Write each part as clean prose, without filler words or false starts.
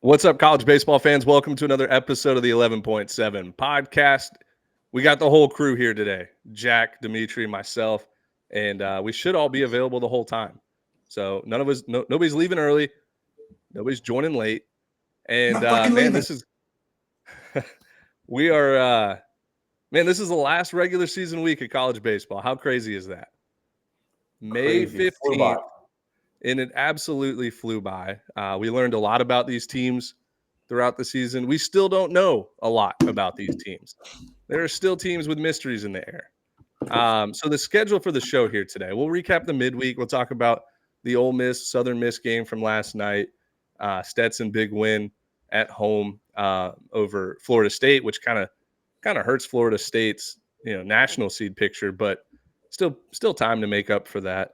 What's up, college baseball fans? Welcome to another episode of the 11.7 podcast. We got the whole crew here today. Jack, Dimitri, myself, and we should all be available the whole time. So nobody's leaving early. Nobody's joining late. And Not fucking man, leaving. this is we are this is the last regular season week of college baseball. How crazy is that? May Crazy. Flew by. 15th. And it absolutely flew by. We learned a lot about these teams throughout the season. We still don't know a lot about these teams. There are still teams with mysteries in the air. So the schedule for the show here today, we'll recap the midweek. We'll talk about the Ole Miss, Southern Miss game from last night. Stetson big win at home over Florida State, which kind of hurts Florida State's national seed picture, but still time to make up for that.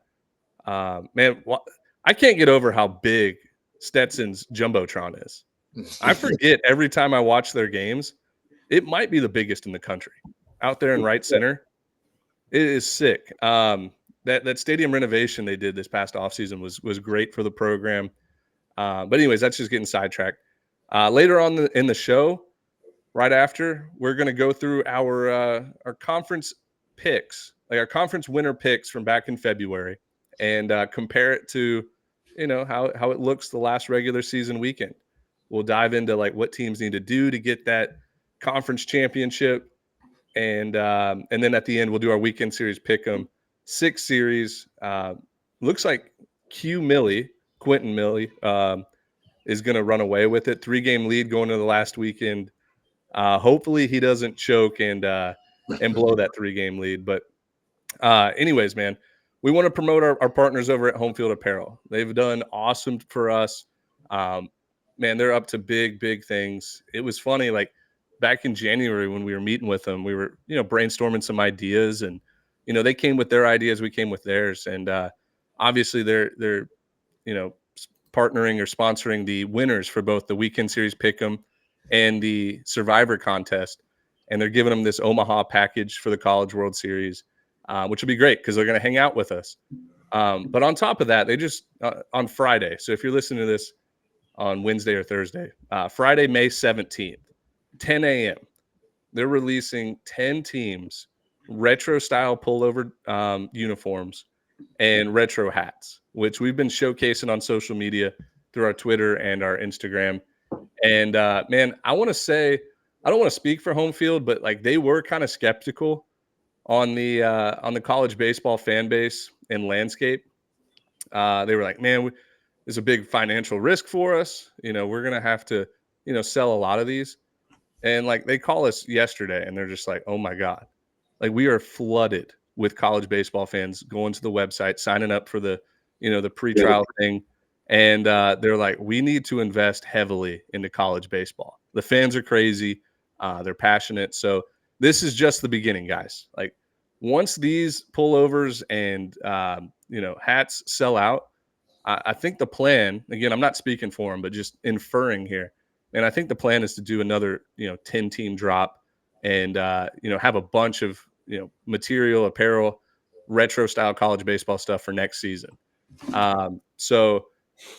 I can't get over how big Stetson's Jumbotron is. I forget every time I watch their games. It might be the biggest in the country out there in right center. It is sick. That stadium renovation they did this past offseason was great for the program. But anyways, that's just getting sidetracked. Later on in the show, right after, we're going to go through our conference picks, like our conference winner picks from back in February, and compare it to, how it looks the last regular season weekend. We'll dive into like what teams need to do to get that conference championship, and then at the end we'll do our weekend series pick 'em. 6 series. Looks like Quentin Millie, is going to run away with it. 3-game lead going to the last weekend. Hopefully he doesn't choke and blow that 3-game lead. But anyways, man, we want to promote our partners over at Home Field Apparel. They've done awesome for us. Man, they're up to big things. It was funny, like back in January when we were meeting with them, we were, brainstorming some ideas, and, they came with their ideas, we came with theirs. And obviously they're partnering or sponsoring the winners for both the weekend series pick'em and the Survivor contest. And they're giving them this Omaha package for the College World Series, which will be great because they're going to hang out with us. But on top of that, they just on Friday. So if you're listening to this on Wednesday or Thursday, Friday, May 17th, 10 a.m., they're releasing 10 teams, retro style pullover uniforms and retro hats, which we've been showcasing on social media through our Twitter and our Instagram. And man, I want to say, I don't want to speak for Home Field, but like they were kind of skeptical on the college baseball fan base and landscape. They were like, man, there's a big financial risk for us. We're going to have to, sell a lot of these. And like they call us yesterday and they're just like, oh my God, like we are flooded with college baseball fans going to the website, signing up for the, the pretrial thing. And they're like, we need to invest heavily into college baseball. The fans are crazy. They're passionate. So this is just the beginning, guys. Like once these pullovers and, hats sell out, I think the plan, again, I'm not speaking for them, but just inferring here. And I think the plan is to do another, 10-team drop and, have a bunch of, material, apparel, retro style college baseball stuff for next season. So,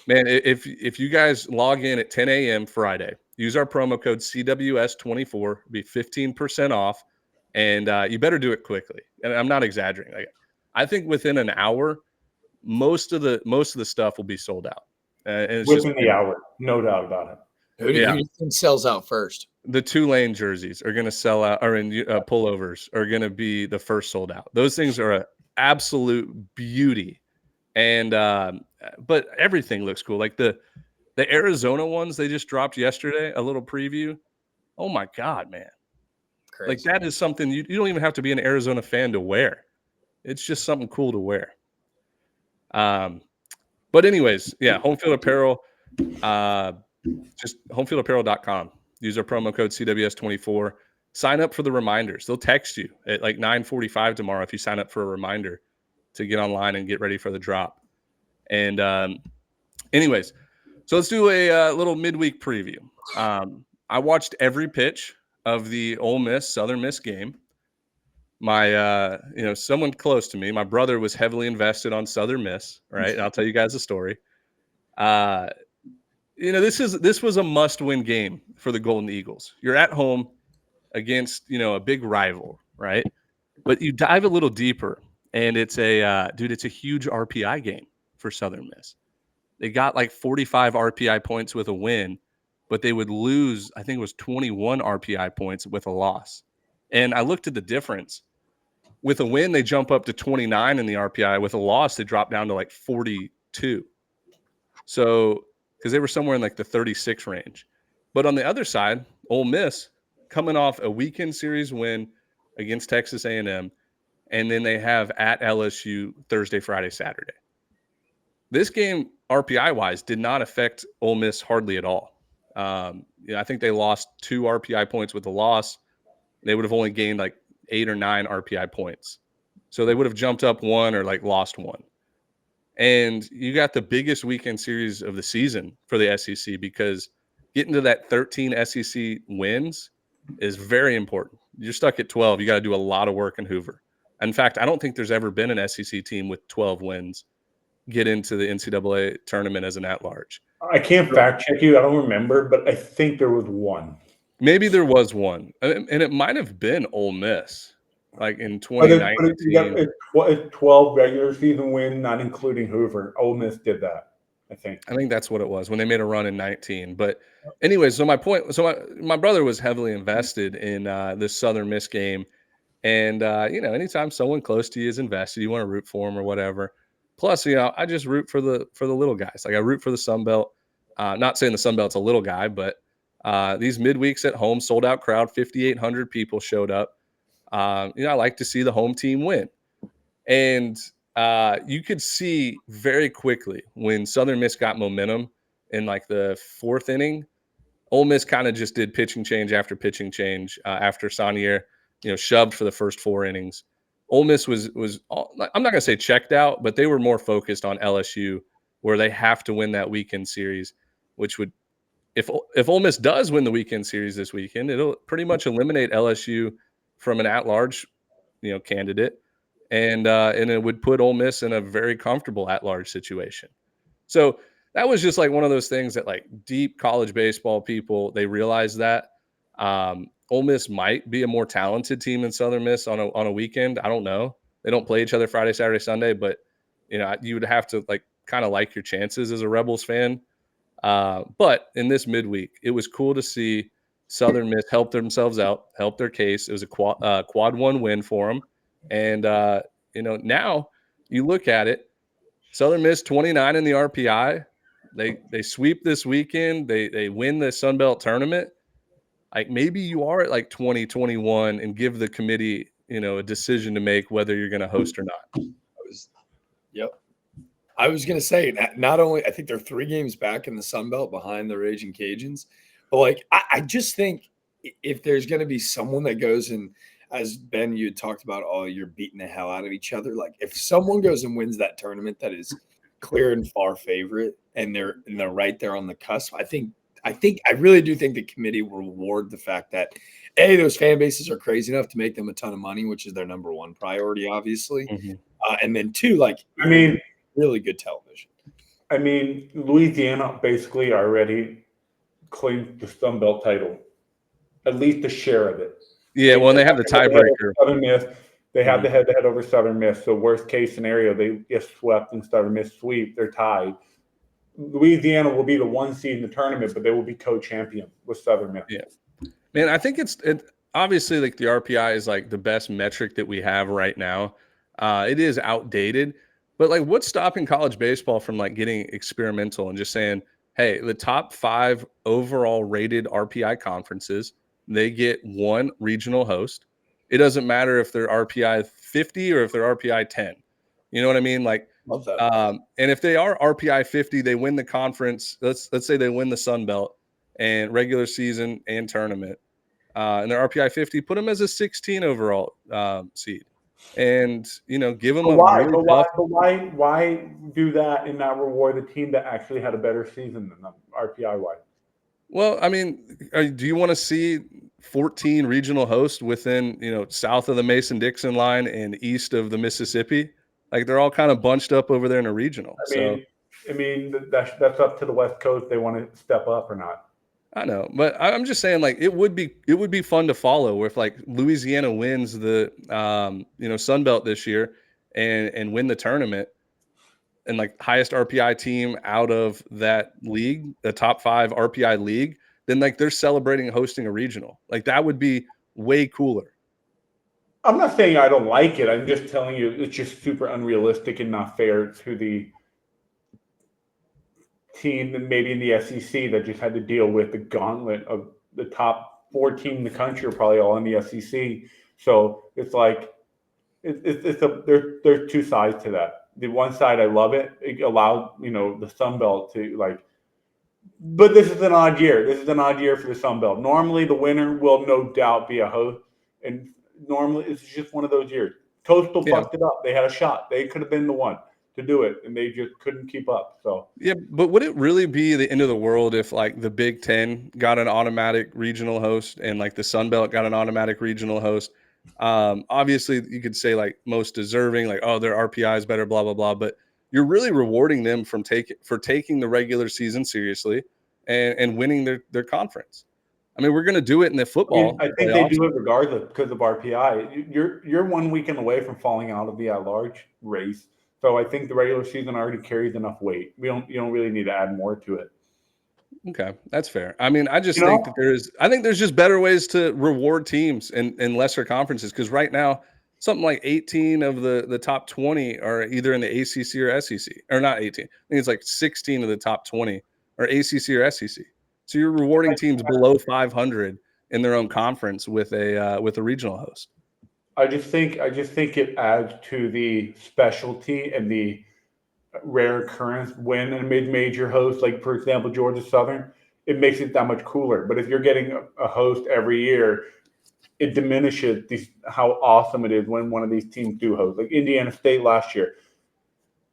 man, if you guys log in at 10 a.m. Friday, use our promo code CWS24, be 15% off, and you better do it quickly. And I'm not exaggerating. Like, I think within an hour, most of the stuff will be sold out. And it's within the hour, no doubt about it. Who do you think sells out first? The Tulane jerseys are going to sell out, or in pullovers are going to be the first sold out. Those things are an absolute beauty. And but everything looks cool. Like the Arizona ones they just dropped yesterday, a little preview. Oh my God, man. Crazy. Like that is something you don't even have to be an Arizona fan to wear. It's just something cool to wear. But anyways, yeah, Home Field Apparel, just homefieldapparel.com. Use our promo code CWS24. Sign up for the reminders. They'll text you at like 9:45 tomorrow if you sign up for a reminder to get online and get ready for the drop. And anyways, so let's do a little midweek preview. I watched every pitch of the Ole Miss Southern Miss game. My someone close to me, my brother was heavily invested on Southern Miss, right? And I'll tell you guys a story. this was a must-win game for the Golden Eagles. You're at home against, a big rival, right? But you dive a little deeper, and it's it's a huge RPI game for Southern Miss. They got like 45 RPI points with a win, but they would lose, I think it was 21 RPI points with a loss. And I looked at the difference. With a win, they jump up to 29 in the RPI. With a loss, they drop down to like 42. So, because they were somewhere in like the 36 range. But on the other side, Ole Miss coming off a weekend series win against Texas A&M, and then they have at LSU Thursday, Friday, Saturday. This game, RPI-wise, did not affect Ole Miss hardly at all. I think they lost 2 RPI points with the loss. They would have only gained like 8 or 9 RPI points. So they would have jumped up 1 or like lost 1. And you got the biggest weekend series of the season for the SEC because getting to that 13 SEC wins is very important. You're stuck at 12. You got to do a lot of work in Hoover. In fact, I don't think there's ever been an SEC team with 12 wins get into the NCAA tournament as an at-large. I can't fact check you. I don't remember, but I think there was one. Maybe there was one, and it might have been Ole Miss, like in 2019. You got 12 regular season win, not including Hoover. Ole Miss did that, I think. I think that's what it was when they made a run in 19. But anyway, so my point, my brother was heavily invested in this Southern Miss game. And, anytime someone close to you is invested, you want to root for them or whatever. Plus, I just root for the little guys. Like I root for the Sun Belt. Not saying the Sun Belt's a little guy, but these midweeks at home, sold out crowd, 5,800 people showed up. I like to see the home team win. And you could see very quickly when Southern Miss got momentum in like the 4th inning, Ole Miss kind of just did pitching change after pitching change after Saunier, shoved for the first 4 innings. Ole Miss was I'm not going to say checked out, but they were more focused on LSU, where they have to win that weekend series, which would, if Ole Miss does win the weekend series this weekend, it'll pretty much eliminate LSU from an at-large, candidate, and it would put Ole Miss in a very comfortable at-large situation. So that was just like one of those things that like deep college baseball people, they realize that. Ole Miss might be a more talented team than Southern Miss on a weekend. I don't know. They don't play each other Friday, Saturday, Sunday, but you would have to kind of like your chances as a Rebels fan. But in this midweek, it was cool to see Southern Miss help themselves out, help their case. It was a quad 1 win for them, and now you look at it. Southern Miss 29 in the RPI. They sweep this weekend. They win the Sun Belt tournament. Like maybe you are at like 2021 and give the committee, a decision to make whether you're going to host or not. I was going to say, not only I think they're 3 games back in the Sun Belt behind the Raging Cajuns, but I just think if there's going to be someone that goes and, as Ben, you had talked about, you're beating the hell out of each other. Like if someone goes and wins that tournament that is clear and far favorite, and they're right there on the cusp, I really do think the committee will reward the fact that those fan bases are crazy enough to make them a ton of money, which is their number 1 priority, obviously. Mm-hmm. And then 2, really good television. Louisiana basically already claimed the Sun Belt title, at least a share of it. Yeah, well, they have the tiebreaker. Southern Miss, they have the head-to-head over Southern Miss. So worst case scenario, they get swept and Southern Miss sweep. They're tied. Louisiana will be the 1 seed in the tournament, but they will be co-champion with Southern Miss. Yeah, man, I think it's obviously like the RPI is like the best metric that we have right now. It is outdated, but like what's stopping college baseball from like getting experimental and just saying, hey, the top 5 overall rated RPI conferences, they get 1 regional host. It doesn't matter if they're RPI 50 or if they're RPI 10. You know what I mean? Like, love that. And if they are RPI 50, they win the conference. Let's say they win the Sun Belt and regular season and tournament, and they're RPI 50. Put them as a 16 overall seed, and give them why do that and not reward the team that actually had a better season than them RPI wise? Well, I mean, do you want to see 14 regional hosts within south of the Mason-Dixon line and east of the Mississippi? Like they're all kind of bunched up over there in a regional. I mean, that's up to the West Coast. They want to step up or not. I know, but I'm just saying, like, it would be fun to follow if like Louisiana wins the Sun Belt this year and win the tournament, and like highest RPI team out of that league, the top 5 RPI league, then like they're celebrating hosting a regional. Like that would be way cooler. I'm not saying I don't like it. I'm just telling you it's just super unrealistic and not fair to the team, maybe in the SEC, that just had to deal with the gauntlet of the top 4 teams in the country are probably all in the SEC. So it's like there's two sides to that. The one side, I love it. It allowed the Sun Belt to like, but this is an odd year. This is an odd year for the Sun Belt. Normally, the winner will no doubt be a host, and normally it's just one of those years. Coastal fucked it up. They had a shot. They could have been the one to do it, and they just couldn't keep up. So yeah, but would it really be the end of the world if like the Big Ten got an automatic regional host and like the Sun Belt got an automatic regional host? Obviously, you could say like most deserving, like, oh, their RPI is better, blah blah blah. But you're really rewarding them for taking the regular season seriously and winning their conference. I mean, we're going to do it in the football. I think they do it regardless because of RPI. You're 1 weekend away from falling out of the at-large race. So I think the regular season already carries enough weight. You don't really need to add more to it. Okay, that's fair. I mean, I just think that there's just better ways to reward teams in lesser conferences, because right now something like 18 of the top 20 are either in the ACC or SEC, or not 18. I think it's like 16 of the top 20 are ACC or SEC. So you're rewarding teams below 500 in their own conference with a regional host. I just think it adds to the specialty and the rare occurrence when a mid-major host, like for example Georgia Southern, it makes it that much cooler. But if you're getting a host every year, it diminishes how awesome it is when one of these teams do host. Like Indiana State last year.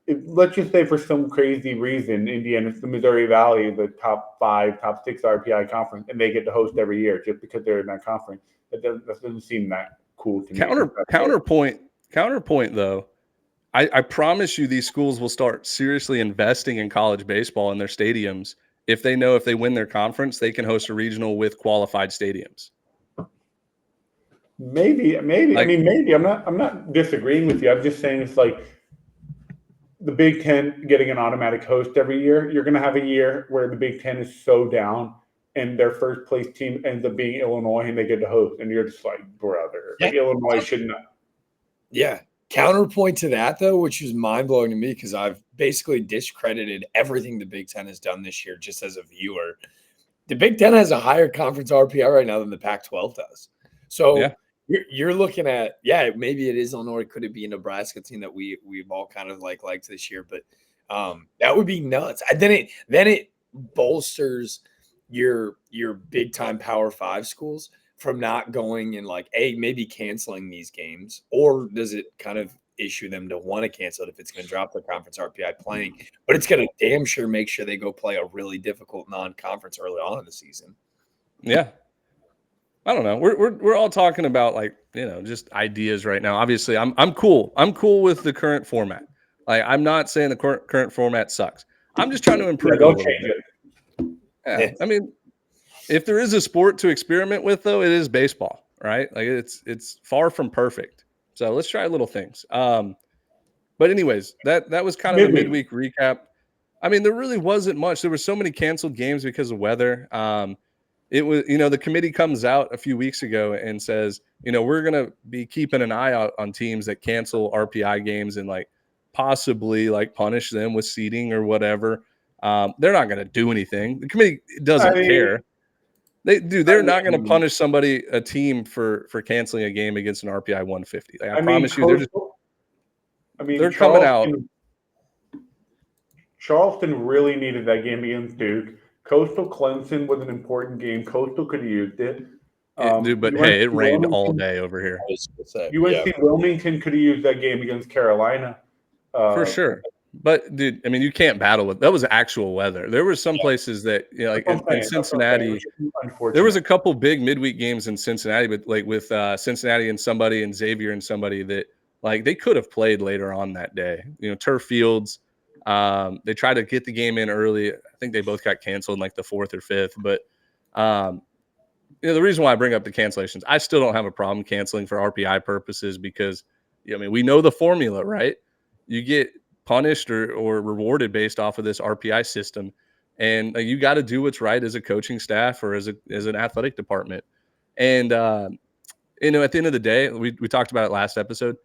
Let's just say for some crazy reason, Indiana's the Missouri Valley, the top 5, top 6 RPI conference, and they get to host every year just because they're in that conference. That doesn't seem that cool to me. Counterpoint though, I promise you these schools will start seriously investing in college baseball in their stadiums if they know if they win their conference, they can host a regional with qualified stadiums. Maybe. Like, I mean, maybe. I'm not disagreeing with you. I'm just saying it's like the Big Ten getting an automatic host every year. You're going to have a year where the Big Ten is so down and their first place team ends up being Illinois and they get to host. And you're just like, brother, like Illinois shouldn't. Yeah. Counterpoint to that, though, which is mind-blowing to me because I've basically discredited everything the Big Ten has done this year just as a viewer. The Big Ten has a higher conference RPI right now than the Pac-12 does. So you're looking at, maybe it is Illinois. Could it be a Nebraska team that we've all kind of liked this year? But that would be nuts. Then it bolsters your big-time Power 5 schools from not going and maybe canceling these games, or does it kind of issue them to want to cancel it if it's going to drop their conference RPI playing? But it's going to damn sure make sure they go play a really difficult non-conference early on in the season. Yeah, I don't know. We're all talking about just ideas right now. Obviously, I'm cool. I'm cool with the current format. I'm not saying the current format sucks. I'm just trying to improve it a little bit. Yeah, I mean, if there is a sport to experiment with, though, it is baseball, right? Like it's far from perfect. So let's try little things. But anyways, that was kind of the midweek recap. I mean, there really wasn't much. There were so many canceled games because of weather. It was, the committee comes out a few weeks ago and says, we're going to be keeping an eye out on teams that cancel RPI games and possibly punish them with seeding or whatever. They're not going to do anything. The committee doesn't care. They're not going to punish a team for canceling a game against an RPI 150. I promise you, they're coming out. Charleston really needed that game against Duke. Coastal Clemson was an important game. Coastal could have used it. It rained all day over here. UNC Wilmington could have used that game against Carolina. For sure. But dude, I mean, you can't battle with that. Was actual weather. There were some places that, in Cincinnati, there was a couple big midweek games in Cincinnati, but with Cincinnati and somebody and Xavier and somebody that they could have played later on that day. Turf fields. They tried to get the game in early. I think they both got canceled in like the 4th or 5th. But the reason why I bring up the cancellations, I still don't have a problem canceling for RPI purposes because, we know the formula, right? You get punished or rewarded based off of this RPI system. And you got to do what's right as a coaching staff or as an athletic department. And, at the end of the day, we talked about it last episode.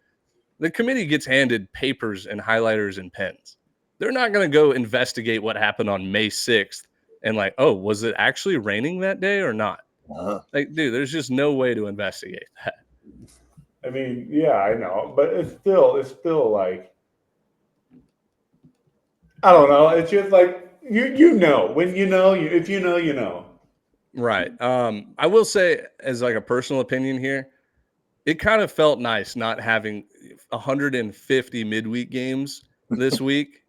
The committee gets handed papers and highlighters and pens. They're not going to go investigate what happened on May 6th and was it actually raining that day or not? Dude, there's just no way to investigate that. I mean, yeah, I know, but it's still like, I don't know. It's just like when if you know, you know. Right. I will say, as like a personal opinion here, it kind of felt nice not having 150 midweek games this week.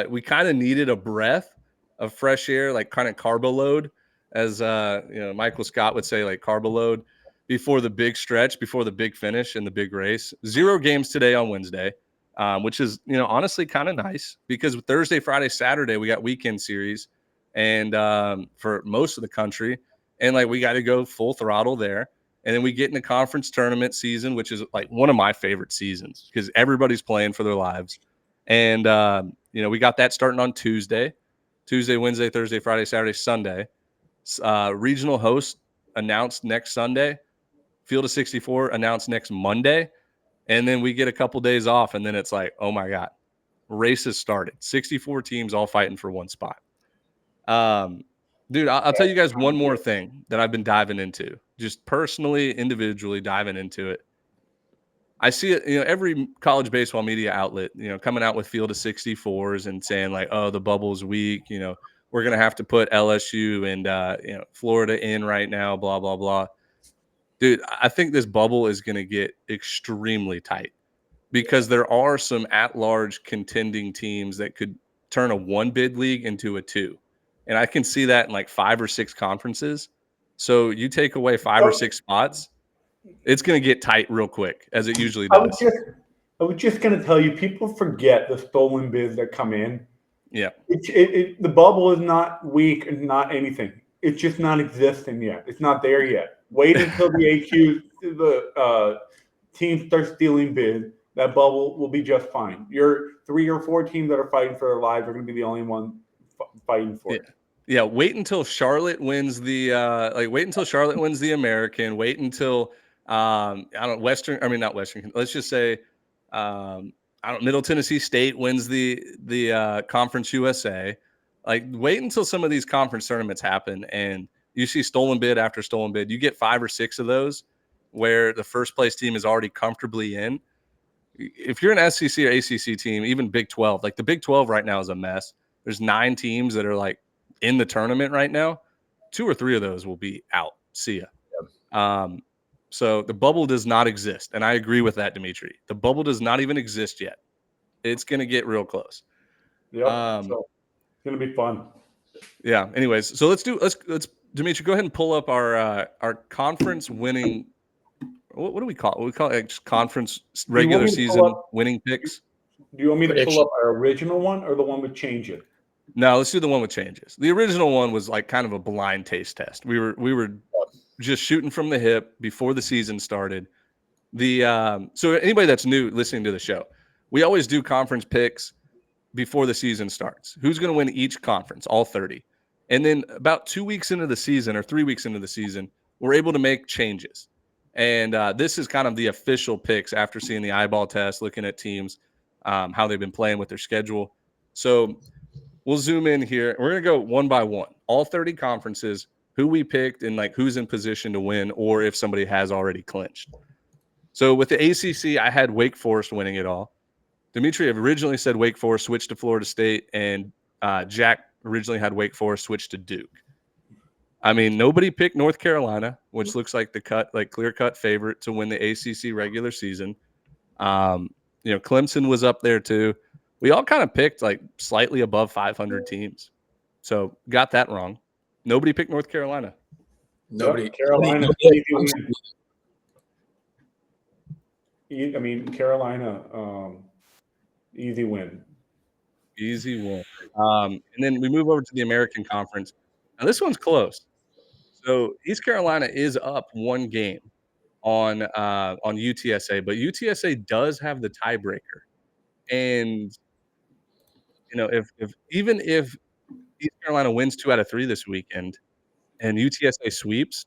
We kind of needed a breath of fresh air, like kind of carbo load, as Michael Scott would say, like carbo load before the big stretch, before the big finish and the big race. 0 games today on Wednesday, which is honestly kind of nice because Thursday, Friday, Saturday we got weekend series, and for most of the country, and we got to go full throttle there. And then we get in the conference tournament season, which is like one of my favorite seasons because everybody's playing for their lives. And, we got that starting on Tuesday, Wednesday, Thursday, Friday, Saturday, Sunday. Regional host announced next Sunday. Field of 64 announced next Monday. And then we get a couple days off. And then it's like, oh, my God, races started. 64 teams all fighting for one spot. Dude, I'll tell you guys one more thing that I've been diving into, just personally, individually diving into it. I see it, every college baseball media outlet, coming out with field of 64s and saying the bubble's weak. We're going to have to put LSU and, Florida in right now, blah, blah, blah. Dude, I think this bubble is going to get extremely tight because there are some at-large contending teams that could turn a 1-bid league into a 2. And I can see that in 5 or 6 conferences. So you take away 5 or 6 spots, it's going to get tight real quick, as it usually does. I was just going to tell you, people forget the stolen bids that come in. Yeah. The bubble is not weak and not anything. It's just not existing yet. It's not there yet. Wait until the teams start stealing bids. That bubble will be just fine. Your 3 or 4 teams that are fighting for their lives are going to be the only one fighting for it. Yeah, wait until Charlotte wins the wait until Charlotte wins the American. Wait until not Western. Let's just say Middle Tennessee State wins the Conference USA. Wait until some of these conference tournaments happen and you see stolen bid after stolen bid. You get 5 or 6 of those where the first place team is already comfortably in. If you're an SEC or ACC team, even Big 12, the Big 12 right now is a mess. There's 9 teams that are in the tournament right now. 2 or 3 of those will be out. See ya. Yep. So the bubble does not exist. And I agree with that, Dimitri. The bubble does not even exist yet. It's going to get real close. Yep. So it's going to be fun. Yeah. Anyways, so let's Dimitri, go ahead and pull up our conference winning. What do we call it? We call it conference regular season winning picks. Do you want me to pull up our original one or the one with changes? No, let's do the one with changes. The original one was kind of a blind taste test. We were just shooting from the hip before the season started. So anybody that's new listening to the show, we always do conference picks before the season starts. Who's going to win each conference, all 30. And then about 2 weeks into the season or 3 weeks into the season, we're able to make changes. And this is kind of the official picks after seeing the eyeball test, looking at teams, how they've been playing with their schedule. So we'll zoom in here. We're going to go one by one. All 30 conferences, who we picked and who's in position to win or if somebody has already clinched. So with the ACC, I had Wake Forest winning it all. Dimitri originally said Wake Forest switched to Florida State, and Jack originally had Wake Forest switch to Duke. I mean, nobody picked North Carolina, which looks like the clear-cut favorite to win the ACC regular season. Clemson was up there too. We all kind of picked slightly above 500 teams. So got that wrong. Nobody picked North Carolina. Nobody. Carolina. Carolina, easy win. Easy win. And then we move over to the American Conference. Now this one's close. So East Carolina is up 1 game on UTSA, but UTSA does have the tiebreaker. And if East Carolina wins 2 out of 3 this weekend and UTSA sweeps,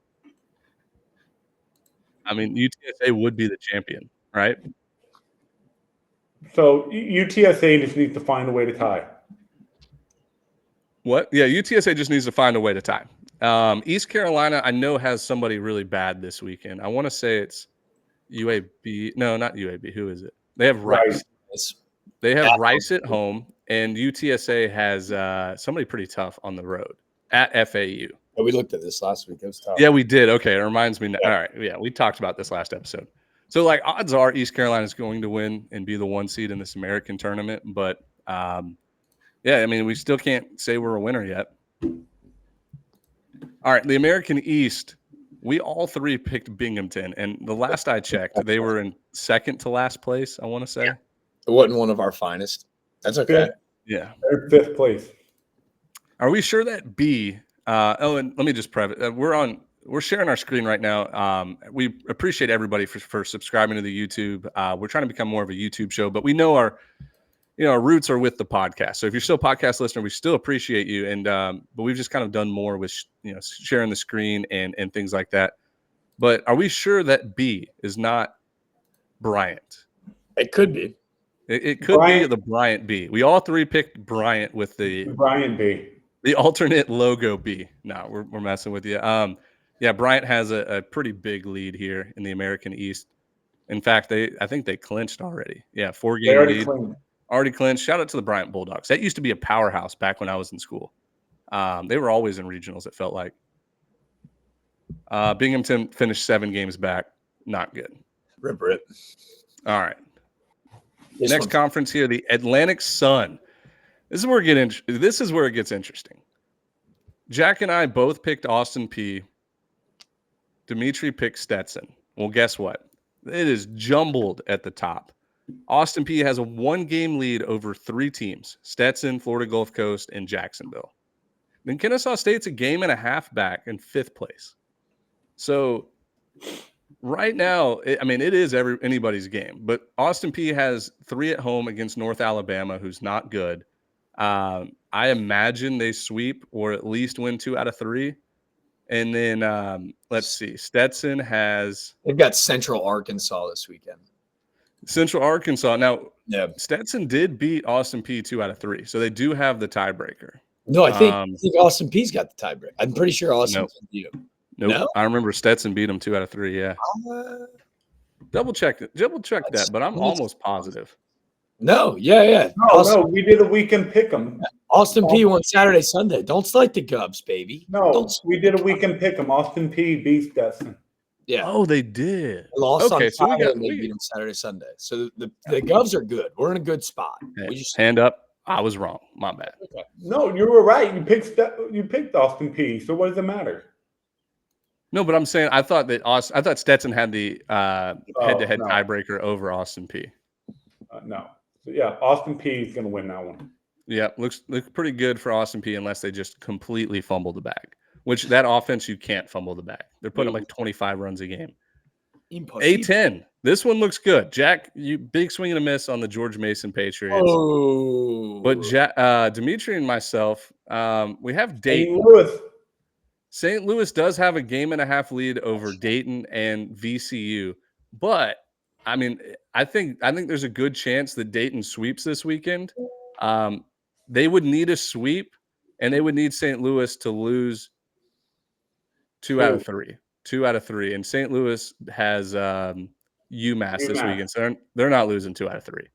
I mean UTSA would be the champion, right? So UTSA just needs to find a way to tie. What? Yeah, UTSA just needs to find a way to tie. East Carolina, I know, has somebody really bad this weekend. I want to say it's UAB. No, not UAB. Who is it? They have Rice. They have Rice at home, and UTSA has somebody pretty tough on the road at FAU. Oh, we looked at this last week. It was tough. Yeah, we did. Okay, it reminds me. All right, yeah, we talked about this last episode. So, like, odds are East Carolina is going to win and be the 1 seed in this American tournament. But, yeah, I mean, we still can't say we're a winner yet. All right, the American East, we all 3 picked Binghamton. And the last I checked, they were in second to last place, I want to say. Yeah. It wasn't one of our finest. That's okay. Yeah. They're 5th place. Are we sure that B and let me just preface. We're sharing our screen right now. We appreciate everybody for subscribing to the YouTube. We're trying to become more of a YouTube show, but we know our roots are with the podcast. So if you're still a podcast listener, we still appreciate you. And but we've just kind of done more with sharing the screen and things like that. But are we sure that B is not Bryant? It could be. It could be the Bryant B. We all 3 picked Bryant with the Bryant B. The alternate logo B. No, we're messing with you. Yeah, Bryant has a pretty big lead here in the American East. In fact, I think they clinched already. Yeah, 4-game lead. Already clinched. Shout out to the Bryant Bulldogs. That used to be a powerhouse back when I was in school. They were always in regionals, it felt like. Binghamton finished 7 games back. Not good. Rip. All right. Next conference here, the Atlantic Sun. This is where it gets interesting. Jack and I both picked Austin Peay. Dimitri picked Stetson. Well, guess what? It is jumbled at the top. Austin Peay has a 1-game lead over 3 teams: Stetson, Florida Gulf Coast, and Jacksonville. Then Kennesaw State's a 1.5 games back in 5th place. So right now, it is anybody's game. But Austin Peay has 3 at home against North Alabama, who's not good. I imagine they sweep or at least win 2 out of 3. And then let's see. Stetson they've got Central Arkansas this weekend. Central Arkansas. Now, yeah. Stetson did beat Austin Peay 2 out of 3, so they do have the tiebreaker. No, I think Austin Peay's got the tiebreaker. I'm pretty sure Austin Peay beat him. Nope. No? I remember Stetson beat him 2 out of 3. Yeah. Double check that, but I'm almost positive. No, yeah. No, we did a weekend pick 'em. Austin Peay won Saturday, Sunday. Don't slight the Gubs, baby. No, we did a weekend pick 'em. Austin Peay beat Stetson. Yeah. Oh, they did. They lost on Friday and they beat them Saturday, Sunday. So the Gubs are good. We're in a good spot. Hey, hand up. I was wrong. My bad. Okay. No, you were right. You picked Austin Peay. So what does it matter? No, but I'm saying I thought Stetson had the head-to-head tiebreaker over Austin Peay. No. So yeah, Austin Peay is going to win that one. Yeah, looks pretty good for Austin Peay unless they just completely fumble the bag. Which that offense, you can't fumble the bag. They're putting up like 25 runs a game. Impossible. A10. This one looks good. Jack, you big swing and a miss on the George Mason Patriots. Oh. But Dimitri and myself, we have Dayton. St. Louis does have a 1.5 game lead over Dayton and VCU. But I mean, I think there's a good chance that Dayton sweeps this weekend. They would need a sweep, and they would need St. Louis to lose 2 out of 3. 2 out of 3. And St. Louis has UMass this weekend. So they're not losing 2 out of 3.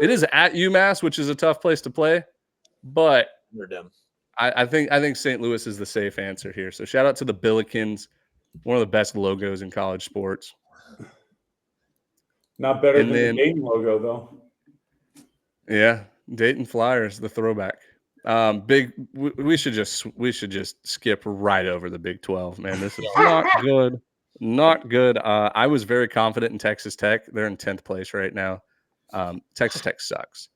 It is at UMass, which is a tough place to play, but they're dumb. I think St. Louis is the safe answer here. So shout out to the Billikens, one of the best logos in college sports. Not better than the Dayton logo, though. Yeah, Dayton Flyers, the throwback. We should just skip right over the Big 12, man. This is not good. Not good. I was very confident in Texas Tech. They're in 10th place right now. Texas Tech sucks.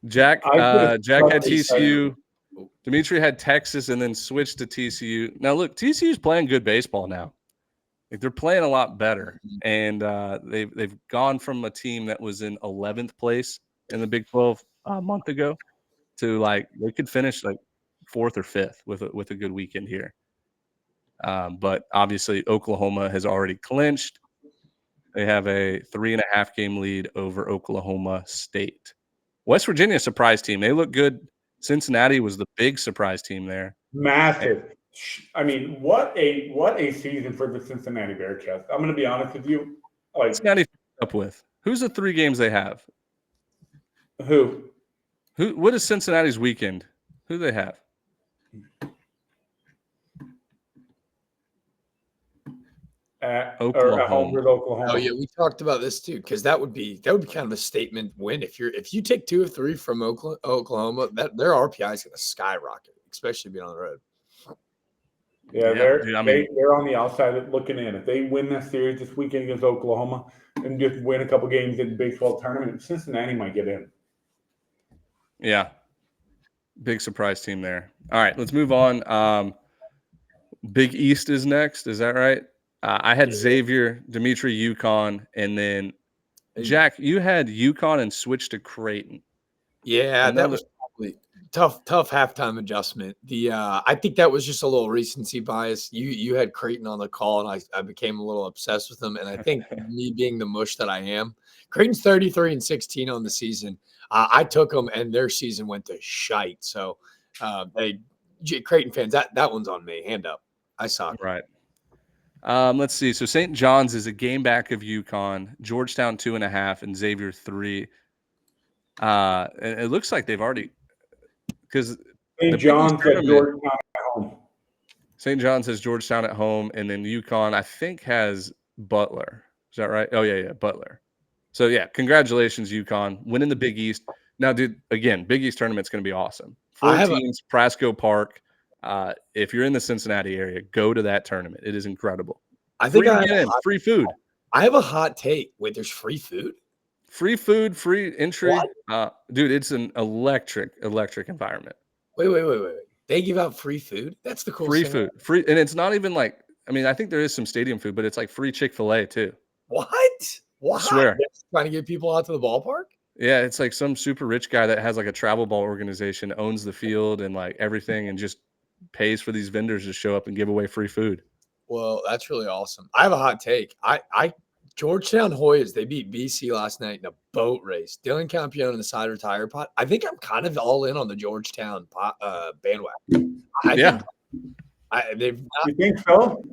Jack had TCU. Oh. Dimitri had Texas and then switched to TCU. Now look, TCU's playing good baseball now. Like, they're playing a lot better, and they've gone from a team that was in 11th place in the Big 12 a month ago to like they could finish like 4th or 5th with a good weekend here. But obviously Oklahoma has already clinched. They have a 3.5 game lead over Oklahoma State. West Virginia surprise team. They look good. Cincinnati was the big surprise team there. Massive. I mean, what a season for the Cincinnati Bearcats. I'm going to be honest with you. Like, Cincinnati up with who's the 3 games they have? who? What is Cincinnati's weekend? Who do they have? At home Oklahoma. with Oklahoma. Oh yeah, we talked about this too, because that would be kind of a statement win if you take 2 or 3 from Oklahoma, that their RPI is going to skyrocket, especially being on the road. Yeah, dude, they're on the outside looking in. If they win that series this weekend against Oklahoma and just win a couple games in the Big 12 tournament, Cincinnati might get in. Yeah. Big surprise team there. All right, let's move on. Big East is next. Is that right? I had Xavier, Dimitri, UConn, and then Jack, you had UConn and switched to Creighton. Yeah, that was probably tough halftime adjustment. I think that was just a little recency bias. You had Creighton on the call, and I became a little obsessed with them. And I think me being the mush that I am, Creighton's 33-16 on the season. I took them, and their season went to shite. So, Creighton fans, that one's on me. Hand up. I suck. Right. Let's see. So St. John's is a game back of UConn, Georgetown 2.5, and Xavier 3. And it looks like they've already because St. John's at Georgetown at home. St. John's has Georgetown at home, and then UConn I think has Butler. Is that right? Oh yeah, Butler. So yeah, congratulations UConn winning the Big East. Now, dude, again, Big East tournament's going to be awesome. 4 teams, Prasco Park. If you're in the Cincinnati area, go to that tournament. It is incredible. I think free food. I have a hot take. Wait, there's free food? Free food, free entry. Dude, it's an electric environment. Wait. They give out free food? That's the cool free thing. Food. Free, and it's not even like, I mean, I think there is some stadium food, but it's like free Chick-fil-A too. What? I swear. They're trying to get people out to the ballpark? Yeah, it's like some super rich guy that has like a travel ball organization, owns the field and like everything, and just pays for these vendors to show up and give away free food. Well, that's really awesome. I have a hot take. Georgetown Hoyas, they beat BC last night in a boat race. Dylan Campione in the Cider Tire Pot. I think I'm kind of all in on the Georgetown bandwagon. You think so?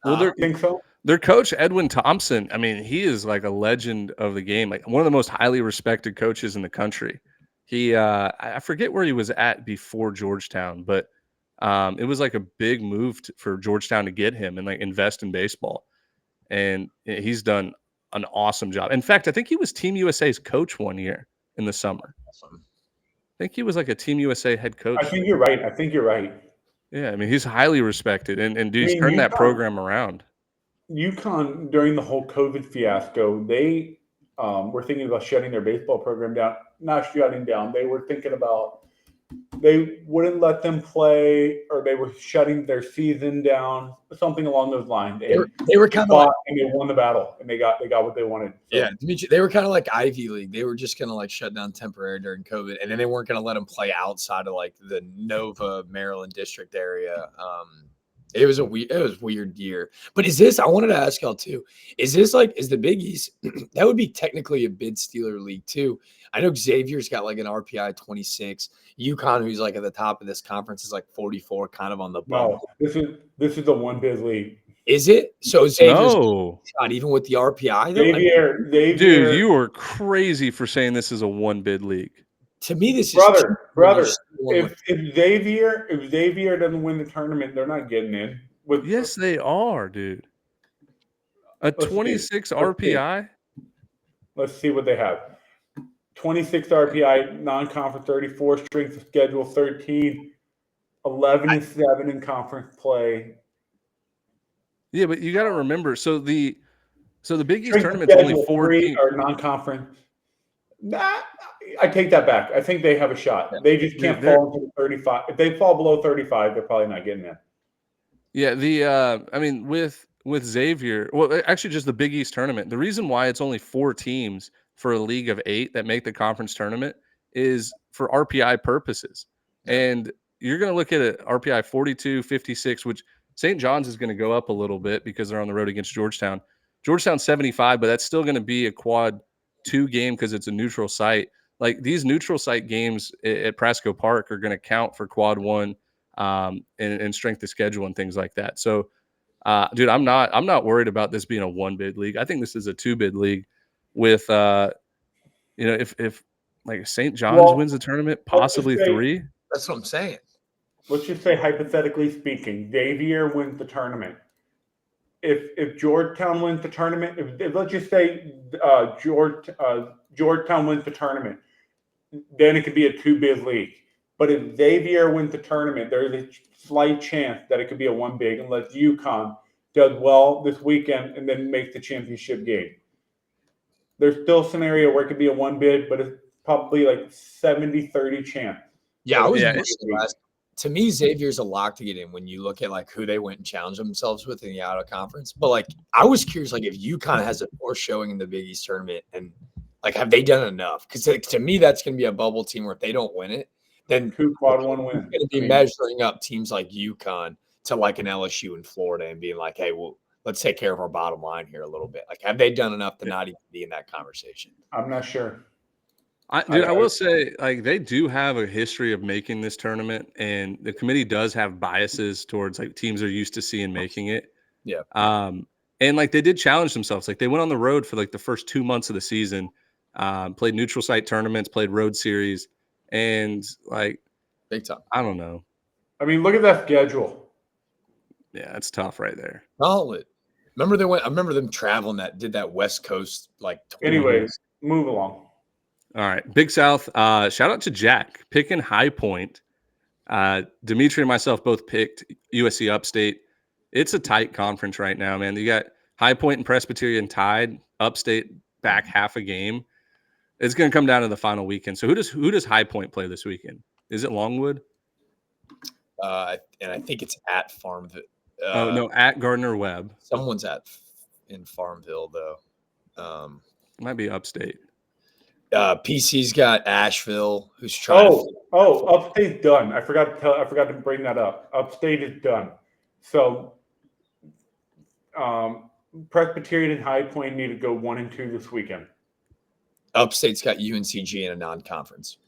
Well, think so? Their coach, Edwin Thompson, I mean, he is like a legend of the game, like one of the most highly respected coaches in the country. He, I forget where he was at before Georgetown, but it was like a big move for Georgetown to get him and like invest in baseball. And he's done an awesome job. In fact, I think he was Team USA's coach one year in the summer. Awesome. I think he was like a Team USA head coach. I think you're right. Yeah, I mean, he's highly respected, and dude, he's turned that program around. UConn, during the whole COVID fiasco, they were thinking about shutting their baseball program down. Not shutting down. They were thinking about they wouldn't let them play, or they were shutting their season down, something along those lines. They were kind of and they won the battle, and they got what they wanted. So. Yeah, they were kind of like Ivy League. They were just gonna like shut down temporary during COVID, and then they weren't gonna let them play outside of like the Nova, Maryland district area. It was weird year. But I wanted to ask y'all too, is the Big East, that would be technically a bid stealer league too. I know Xavier's got like an RPI 26. UConn, who's like at the top of this conference, is like 44, kind of on the bubble. No, this is the one bid league. Is it? So Xavier's not even with the RPI though? Xavier, dude, you are crazy for saying this is a one bid league. To me, this brother. If Xavier doesn't win the tournament, they're not getting in. Yes, they are, dude. A 26 RPI. Let's see what they have. 26 RPI, non-conference 34, strength of schedule 13, 11-7 in conference play. Yeah, but you got to remember, so the Big East tournament's only 4 teams. Or non-conference. Nah, I take that back. I think they have a shot. Yeah. They just can't They're- fall into the 35. If they fall below 35, they're probably not getting in. Yeah, I mean, with Xavier, well, actually, just the Big East tournament. The reason why it's only 4 teams for a league of 8 that make the conference tournament is for RPI purposes. Yeah. And you're going to look at it, RPI 42, 56, which St. John's is going to go up a little bit because they're on the road against Georgetown. Georgetown's 75, but that's still going to be a quad 2 game because it's a neutral site. Like these neutral site games at Prasco Park are going to count for quad 1 and strength of schedule and things like that. So, dude, I'm not worried about this being a 1 bid league. I think this is a 2 bid league with, if like St. John's wins the tournament, possibly 3. That's what I'm saying. Let's just say, hypothetically speaking, Xavier wins the tournament. If Georgetown wins the tournament, if let's just say Georgetown wins the tournament, then it could be a 2 bid league. But if Xavier wins the tournament, there is a slight chance that it could be a 1 big unless UConn does well this weekend and then makes the championship game. There's still a scenario where it could be a 1 bid, but it's probably like 70-30 chance. Yeah, I was Yeah, to me, Xavier's a lock to get in when you look at like who they went and challenged themselves with in the out of conference. But like, I was curious, like if UConn has a poor showing in the Big East tournament, and like, have they done enough? Because to me, that's going to be a bubble team where if they don't win it, then 2 quad 1 wins. going to be measuring up teams like UConn to like an LSU in Florida and being like, hey, well, let's take care of our bottom line here a little bit. Like, have they done enough to not even be in that conversation? I'm not sure. I will say, like, they do have a history of making this tournament, and the committee does have biases towards like teams they're used to seeing making it. Yeah. And like they did challenge themselves. Like they went on the road for like the first 2 months of the season, played neutral site tournaments, played road series, and like Big time. I don't know. I mean, look at that schedule. Yeah, it's tough right there. Solid. I remember them traveling did that West Coast like. Anyways, move along. All right, Big South. Shout out to Jack picking High Point. Dimitri and myself both picked USC Upstate. It's a tight conference right now, man. You got High Point and Presbyterian tied. Upstate back half a game. It's going to come down to the final weekend. So who does High Point play this weekend? Is it Longwood? And I think it's at Farmville. No, at Gardner Webb. Someone's in Farmville though. It might be Upstate. PC's got Asheville, who's trying. Upstate's done. I forgot to bring that up. Upstate is done. So, Presbyterian and High Point need to go 1 and 2 this weekend. Upstate's got UNCG in a non-conference.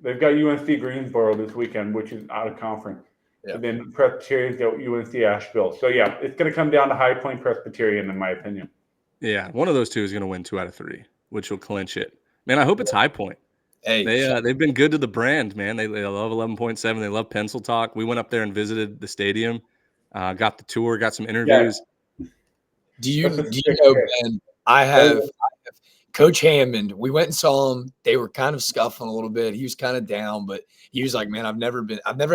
They've got UNC Greensboro this weekend, which is out of conference. Yeah. And then Presbyterian's got UNC Asheville. So, yeah, it's going to come down to High Point Presbyterian, in my opinion. Yeah, one of those two is going to win 2 out of 3, which will clinch it. Man, I hope it's High Point. Hey, they've been good to the brand, man. They love 11.7. They love Pencil Talk. We went up there and visited the stadium, got the tour, got some interviews. Yeah. Do you know, Ben? I have Coach Hammond. We went and saw him. They were kind of scuffling a little bit. He was kind of down, but he was like, "Man, I've never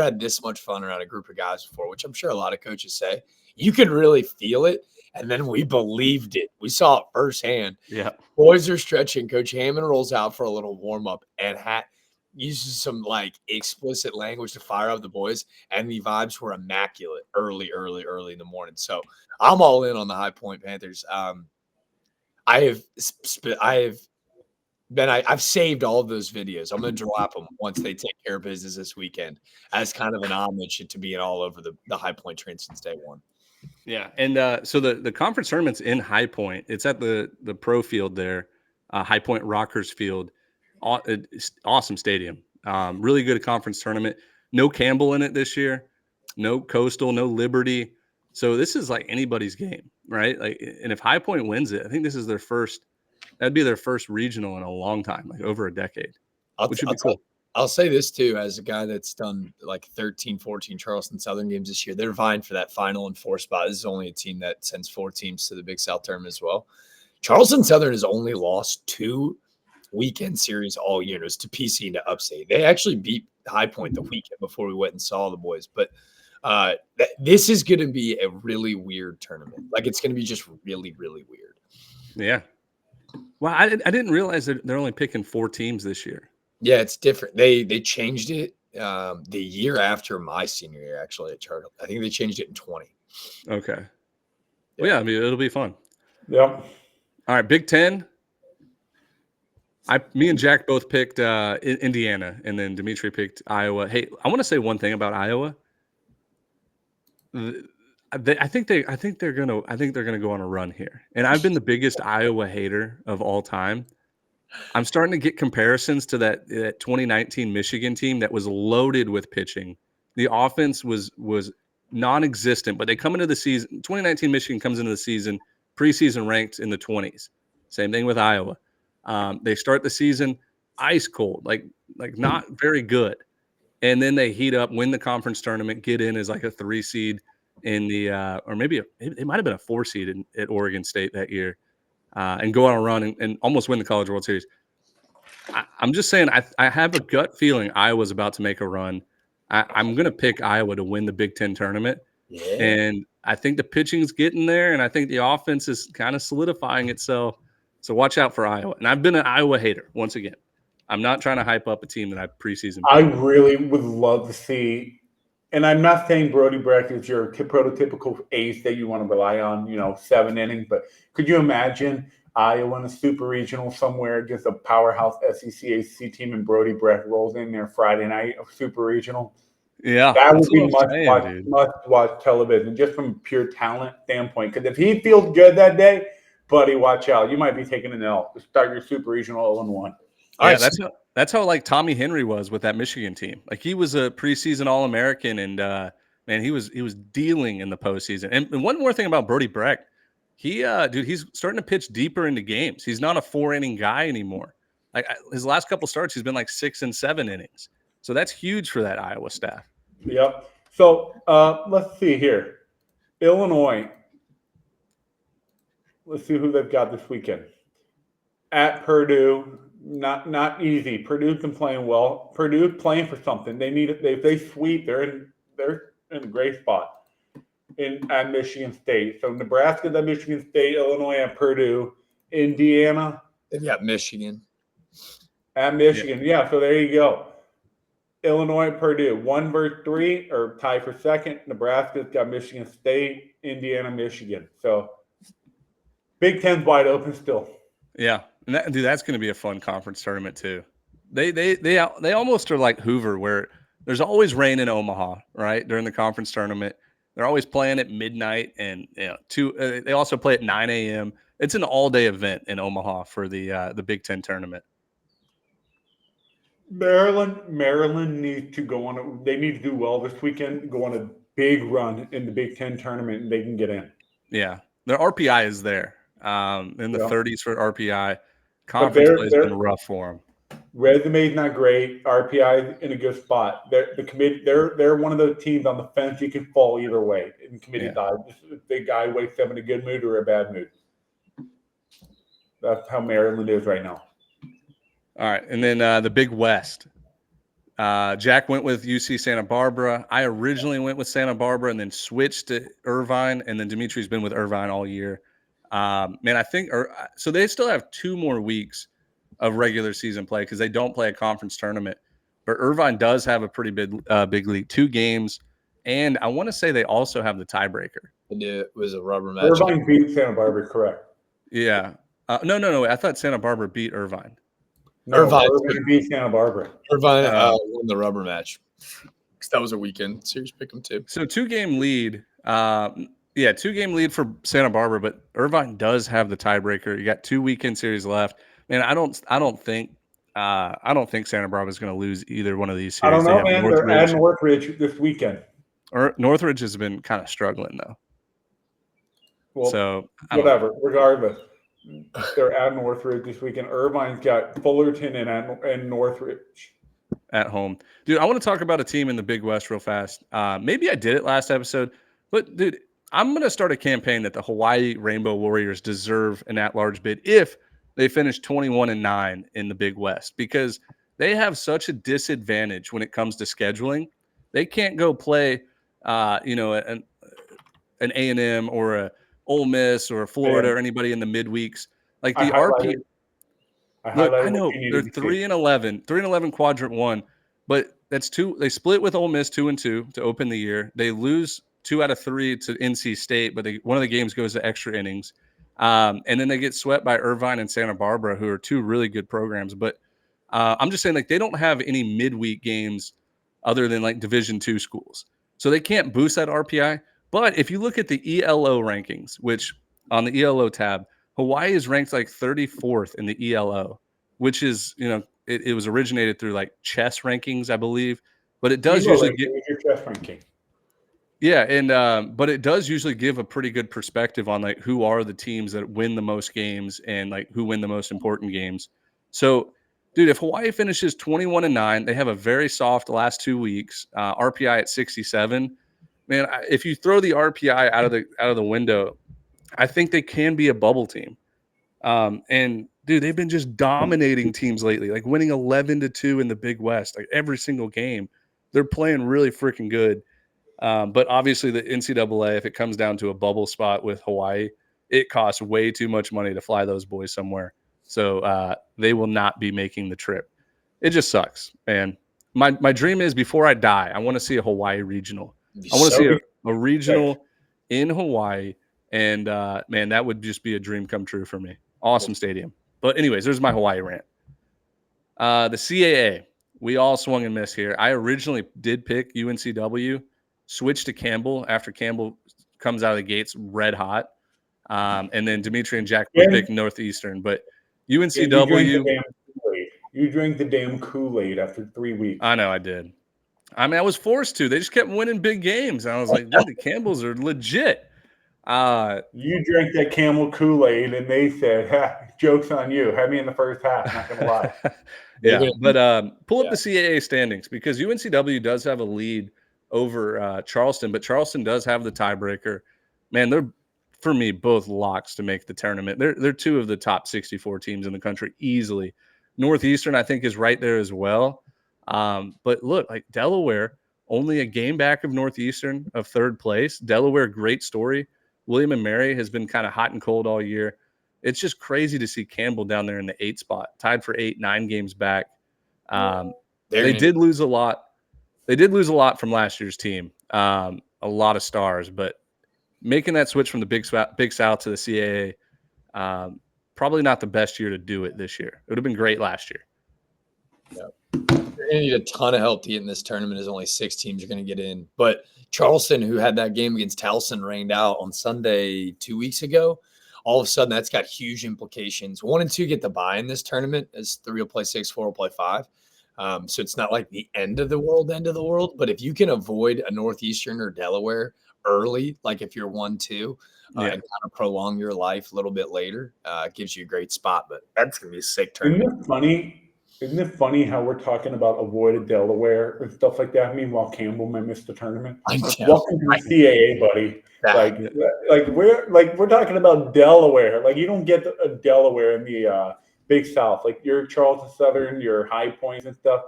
had this much fun around a group of guys before," which I'm sure a lot of coaches say. You could really feel it. And then we believed it. We saw it firsthand. Yeah. Boys are stretching. Coach Hammond rolls out for a little warm-up and uses some like explicit language to fire up the boys. And the vibes were immaculate early in the morning. So I'm all in on the High Point Panthers. I've saved all of those videos. I'm going to drop them once they take care of business this weekend as kind of an homage to being all over the High Point train since day one. Yeah, and so the conference tournament's in High Point. It's at the pro field there, High Point Rockers Field. Awesome stadium. Really good conference tournament. No Campbell in it this year. No Coastal. No Liberty. So this is like anybody's game, right? Like, and if High Point wins it, I think this is their first. That'd be their first regional in a long time, like over a decade, which would be cool. I'll say this too, as a guy that's done like 13, 14 Charleston Southern games this year, they're vying for that Final and 4 spot. This is only a team that sends 4 teams to the Big South tournament as well. Charleston Southern has only lost 2 weekend series all year. It was to PC and to Upstate. They actually beat High Point the weekend before we went and saw the boys. But this is going to be a really weird tournament. Like, it's going to be just really, really weird. Yeah. Well, I didn't realize that they're only picking 4 teams this year. Yeah, it's different. They changed it the year after my senior year, actually, at Charter. I think they changed it in 20. Okay. Well, yeah, I mean, it'll be fun. Yep. All right, Big Ten. Me and Jack both picked Indiana, and then Dimitri picked Iowa. Hey, I want to say one thing about Iowa. I think they're gonna go on a run here. And I've been the biggest Iowa hater of all time. I'm starting to get comparisons to that 2019 Michigan team that was loaded with pitching. The offense was non-existent, but they come into the season. 2019 Michigan comes into the season preseason ranked in the 20s. Same thing with Iowa. They start the season ice cold, like not very good, and then they heat up, win the conference tournament, get in as like a 3 seed in the or maybe it might have been a 4 seed at Oregon State that year, and go on a run and almost win the College World Series. I'm just saying, I have a gut feeling Iowa's about to make a run. I'm going to pick Iowa to win the Big Ten tournament. Yeah. And I think the pitching's getting there, and I think the offense is kind of solidifying itself. So watch out for Iowa. And I've been an Iowa hater once again. I'm not trying to hype up a team that I preseason. I really would love to see, and I'm not saying Brody Brecht is your prototypical ace that you want to rely on, 7 innings, but could you imagine Iowa in a super regional somewhere against a powerhouse SEC ACC team and Brody Brecht rolls in there Friday night of super regional? Yeah, that would be must watch television just from a pure talent standpoint. Because if he feels good that day, buddy, watch out. You might be taking an L to start your super regional 0-1. Yeah, that's how like Tommy Henry was with that Michigan team. Like he was a preseason All-American, and man, he was dealing in the postseason. And one more thing about Brody Brecht, he's starting to pitch deeper into games. He's not a 4-inning guy anymore. Like his last couple starts, he's been like 6 and 7 innings. So that's huge for that Iowa staff. Yep. So let's see here. Illinois. Let's see who they've got this weekend. At Purdue, not easy. Purdue's been playing well. Purdue's playing for something. They need it. If they sweep, they're in a great spot. At Michigan State. So Nebraska's at Michigan State, Illinois at Purdue, Indiana. They've got Michigan. At Michigan. Yeah, so there you go. Illinois, Purdue, 1 versus 3, or tie for second. Nebraska's got Michigan State, Indiana, Michigan. So Big Ten's wide open still. Yeah, and that's going to be a fun conference tournament too. They almost are like Hoover, where there's always rain in Omaha, right, during the conference tournament. They're always playing at midnight, and they also play at 9 a.m. It's an all-day event in Omaha for the Big Ten tournament. Maryland needs to go on. They need to do well this weekend. Go on a big run in the Big Ten tournament, and they can get in. Yeah, their RPI is there in the 30s for RPI. Conference play has been rough for them. Resume's not great. RPI in a good spot. They're one of those teams on the fence. You can fall either way in committee side. If the guy wakes up in a good mood or a bad mood. That's how Maryland is right now. All right, and then the Big West. Jack went with UC Santa Barbara. I originally went with Santa Barbara and then switched to Irvine, and then Dimitri's been with Irvine all year. Man, I think so. They still have 2 more weeks of regular season play because they don't play a conference tournament. But Irvine does have a pretty big league, 2 games, and I want to say they also have the tiebreaker. It was a rubber match. Irvine beat Santa Barbara, correct? Yeah. No. I thought Santa Barbara beat Irvine. No, Irvine beat Santa Barbara. Irvine won the rubber match. That was a weekend series pick 'em too. So 2-game lead. 2-game lead for Santa Barbara, but Irvine does have the tiebreaker. You got 2 weekend series left. Man, I don't think Santa Barbara is going to lose either one of these series. I don't know, man. They're at Northridge this weekend. Northridge has been kind of struggling though. Well, so whatever. Regardless, they're at Northridge this weekend. Irvine's got Fullerton and Northridge at home. Dude, I want to talk about a team in the Big West real fast. Maybe I did it last episode, but dude, I'm going to start a campaign that the Hawaii Rainbow Warriors deserve an at-large bid if they finish 21-9 in the Big West, because they have such a disadvantage when it comes to scheduling. They can't go play, an A&M or a Ole Miss or a Florida or anybody in the midweeks. Like I the RP. highlighted. I Look, I highlighted what know you needed they're to see. 3-11, 3-11 quadrant one, but that's two. They split with Ole Miss 2-2 to open the year. They lose 2 out of 3 to NC State, but one of the games goes to extra innings. And then they get swept by Irvine and Santa Barbara, who are two really good programs. But I'm just saying, like, they don't have any midweek games other than like Division II schools, so they can't boost that RPI. But if you look at the ELO rankings, which on the ELO tab, Hawaii is ranked like 34th in the ELO, which is, it was originated through like chess rankings, I believe, but it does usually get your chess ranking. yeah, and but it does usually give a pretty good perspective on like who are the teams that win the most games and like who win the most important games. So, dude, if Hawaii finishes 21-9, they have a very soft last 2 weeks, RPI at 67. Man, if you throw the RPI out of the window, I think they can be a bubble team. And dude, they've been just dominating teams lately, like winning 11-2 in the Big West, like every single game. They're playing really freaking good. But obviously, the NCAA, if it comes down to a bubble spot with Hawaii, it costs way too much money to fly those boys somewhere. So they will not be making the trip. It just sucks, man. My dream is before I die, I want to see a Hawaii regional. I want to see a regional in Hawaii. And man, that would just be a dream come true for me. Awesome stadium. But anyways, there's my Hawaii rant. The CAA, we all swung and missed here. I originally did pick UNCW, switched to Campbell after Campbell comes out of the gates red hot. And then Dimitri and Jack would pick Northeastern. But UNCW. You drank the damn Kool-Aid after 3 weeks. I know I did. I mean, I was forced to. They just kept winning big games. And I was like, dude, the Campbells are legit. You drank that Camel Kool-Aid, and they said, "Joke's on you." Had me in the first half. Not gonna lie. Yeah, but pull up the CAA standings because UNCW does have a lead over Charleston, but Charleston does have the tiebreaker. Man, they're for me both locks to make the tournament. They're two of the top 64 teams in the country easily. Northeastern, I think, is right there as well. But look, like Delaware, only a game back of Northeastern of third place. Delaware, great story. William and Mary has been kind of hot and cold all year. It's just crazy to see Campbell down there in the 8th spot, tied for 9 games back. They did lose a lot. They did lose a lot from last year's team. A lot of stars, but making that switch from the Big South to the CAA, probably not the best year to do it this year. It would have been great last year. Yeah. You're going to need a ton of help to get in this tournament. There's only 6 teams you're going to get in. But Charleston, who had that game against Towson rained out on Sunday 2 weeks ago, all of a sudden that's got huge implications. 1 and 2 get the bye in this tournament as 3 will play 6, 4 will play 5. So it's not like the end of the world. But if you can avoid a Northeastern or Delaware early, like if you're 1-2, and kind of prolong your life a little bit later, it gives you a great spot. But that's going to be a sick tournament. Isn't it funny how we're talking about avoided Delaware and stuff like that? Meanwhile, Campbell might miss the tournament. Welcome to the CAA, buddy. We're talking about Delaware. Like you don't get a Delaware in the Big South. Like your Charleston Southern, your High Points and stuff.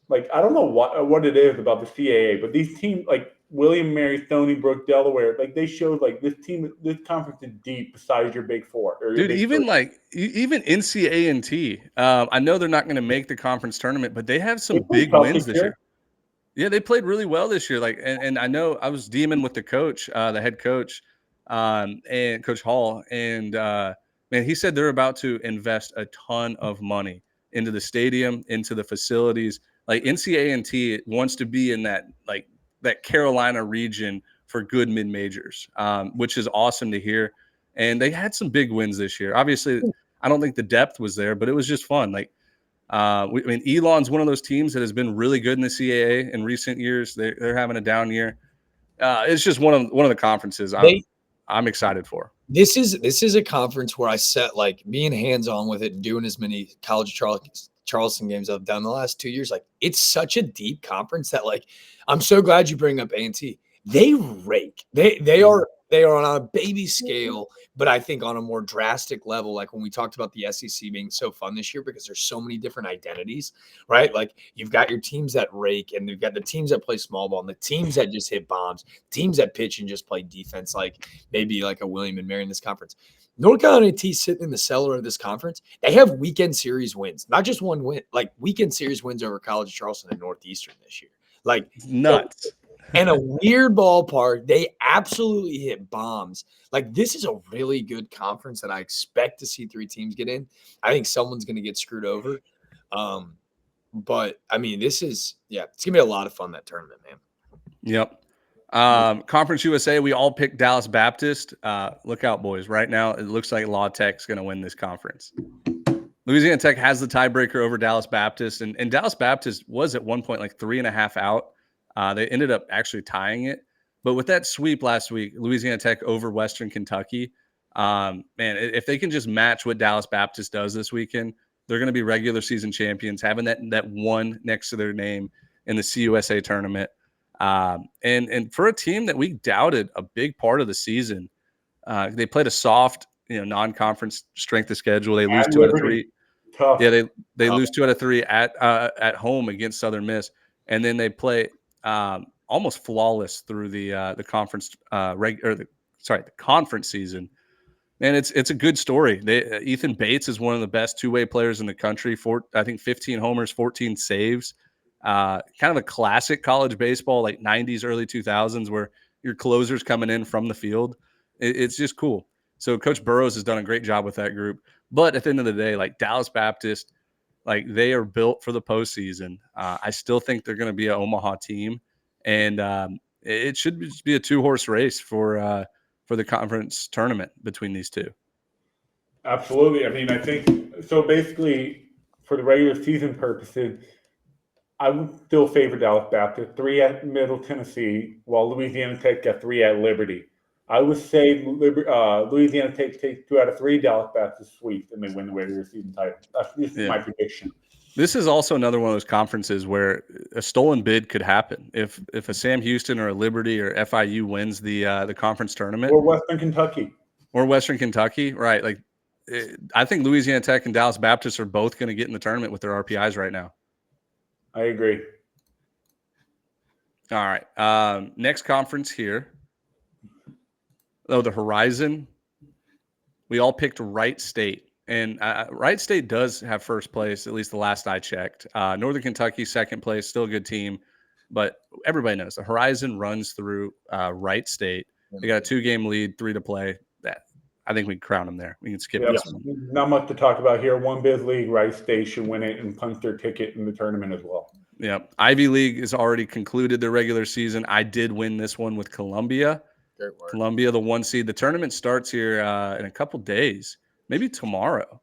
Like I don't know what it is about the CAA, but these teams like William Mary, Stony Brook, Delaware, like they showed like this conference is deep besides your Big Four. Dude, even NCAA&T, I know they're not going to make the conference tournament, but they have some big wins this year. Yeah, they played really well this year. Like, and I know I was DMing with the coach, the head coach, and Coach Hall, and man, he said they're about to invest a ton of money into the stadium, into the facilities. Like NCAA&T wants to be in that Carolina region for good mid majors, which is awesome to hear. And they had some big wins this year. Obviously, I don't think the depth was there, but it was just fun. Like, Elon's one of those teams that has been really good in the CAA in recent years. They're having a down year. It's just one of the conferences I'm excited for. This is a conference where I set like being hands on with it, and doing as many college Charleston games I've done the last 2 years. Like it's such a deep conference that like I'm so glad you bring up A&T. They rake. They are They are on a baby scale, but I think on a more drastic level, like when we talked about the SEC being so fun this year because there's so many different identities, right? Like you've got your teams that rake, and you've got the teams that play small ball, and the teams that just hit bombs, teams that pitch and just play defense, like maybe like a William and Mary in this conference. North Carolina T sitting in the cellar of this conference, they have weekend series wins, not just one win, like weekend series wins over College of Charleston and Northeastern this year. Like It's nuts. and a weird ballpark. They absolutely hit bombs. Like this is a really good conference that I expect to see 3 teams get in. I think someone's going to get screwed over. But I mean, it's going to be a lot of fun, that tournament, man. Yep. Conference USA, we all picked Dallas Baptist. Look out, boys. Right now, it looks like La Tech's going to win this conference. Louisiana Tech has the tiebreaker over Dallas Baptist, and Dallas Baptist was at one point like 3.5 out. They ended up actually tying it. But with that sweep last week, Louisiana Tech over Western Kentucky, man, if they can just match what Dallas Baptist does this weekend, they're going to be regular season champions, having that one next to their name in the CUSA tournament. And for a team that we doubted a big part of the season, they played a soft, non-conference strength of schedule. They lose 2 out of 3. Tough. Yeah, they lose 2 out of 3 at home against Southern Miss, and then they play almost flawless through the conference the conference season. And it's a good story. Ethan Bates is one of the best two-way players in the country. I think 15 homers, 14 saves. Kind of a classic college baseball, like 90s, early 2000s, where your closer's coming in from the field. It's just cool. So Coach Burrows has done a great job with that group. But at the end of the day, like Dallas Baptist, like they are built for the postseason. I still think they're going to be an Omaha team, and it should just be a 2-horse race for the conference tournament between these two. Absolutely. I mean, I think so. Basically, for the regular season purposes, I would still favor Dallas Baptist, 3 at Middle Tennessee, while Louisiana Tech got 3 at Liberty. I would say Louisiana Tech takes 2 out of 3, Dallas Baptist sweeps, and they win the regular season title. This is my prediction. This is also another one of those conferences where a stolen bid could happen. If a Sam Houston or a Liberty or FIU wins the conference tournament, or Western Kentucky, right? Like, I think Louisiana Tech and Dallas Baptist are both going to get in the tournament with their RPIs right now. I agree. All right. Next conference here. Oh, the Horizon. We all picked Wright State. And Wright State does have first place, at least the last I checked. Northern Kentucky, second place, still a good team. But everybody knows the Horizon runs through Wright State. They got a 2-game lead, 3 to play. I think we can crown them there. We can skip this one. Not much to talk about here. One bid league, Wright State should win it and punch their ticket in the tournament as well. Yeah. Ivy League has already concluded their regular season. I did win this one with Columbia. Columbia, the 1 seed. The tournament starts here in a couple days, maybe tomorrow.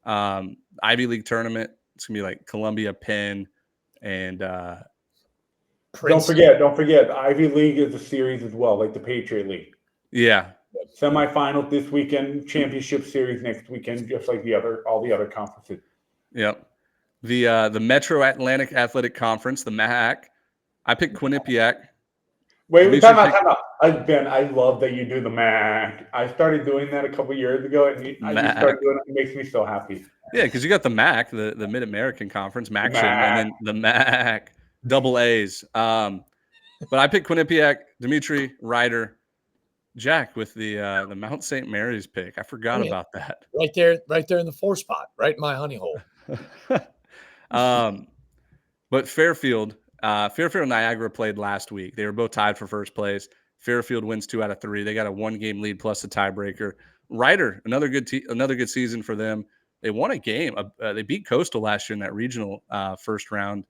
Ivy League tournament. It's going to be like Columbia, Penn, and Don't forget, Ivy League is a series as well, like the Patriot League. Yeah. Semifinal this weekend, championship series next weekend, just like all the other conferences. Yep. The Metro Atlantic Athletic Conference, the MAC. I picked Quinnipiac. Wait, time out. Ben, I love that you do the MAC. I started doing that a couple years ago, and you start doing it. It makes me so happy. Yeah, because you got the MAC, the Mid-American Conference, MACtion, and then the MAC, double A's. But I picked Quinnipiac, Dimitri, Ryder, Jack with the Mount St. Mary's pick. I forgot about that. Right there in the 4 spot, right in my honey hole. But Fairfield and Niagara played last week. They were both tied for first place. Fairfield wins 2 out of 3. They got a 1-game lead plus a tiebreaker. Ryder, another good season for them. They won a game. They beat Coastal last year in that regional first round,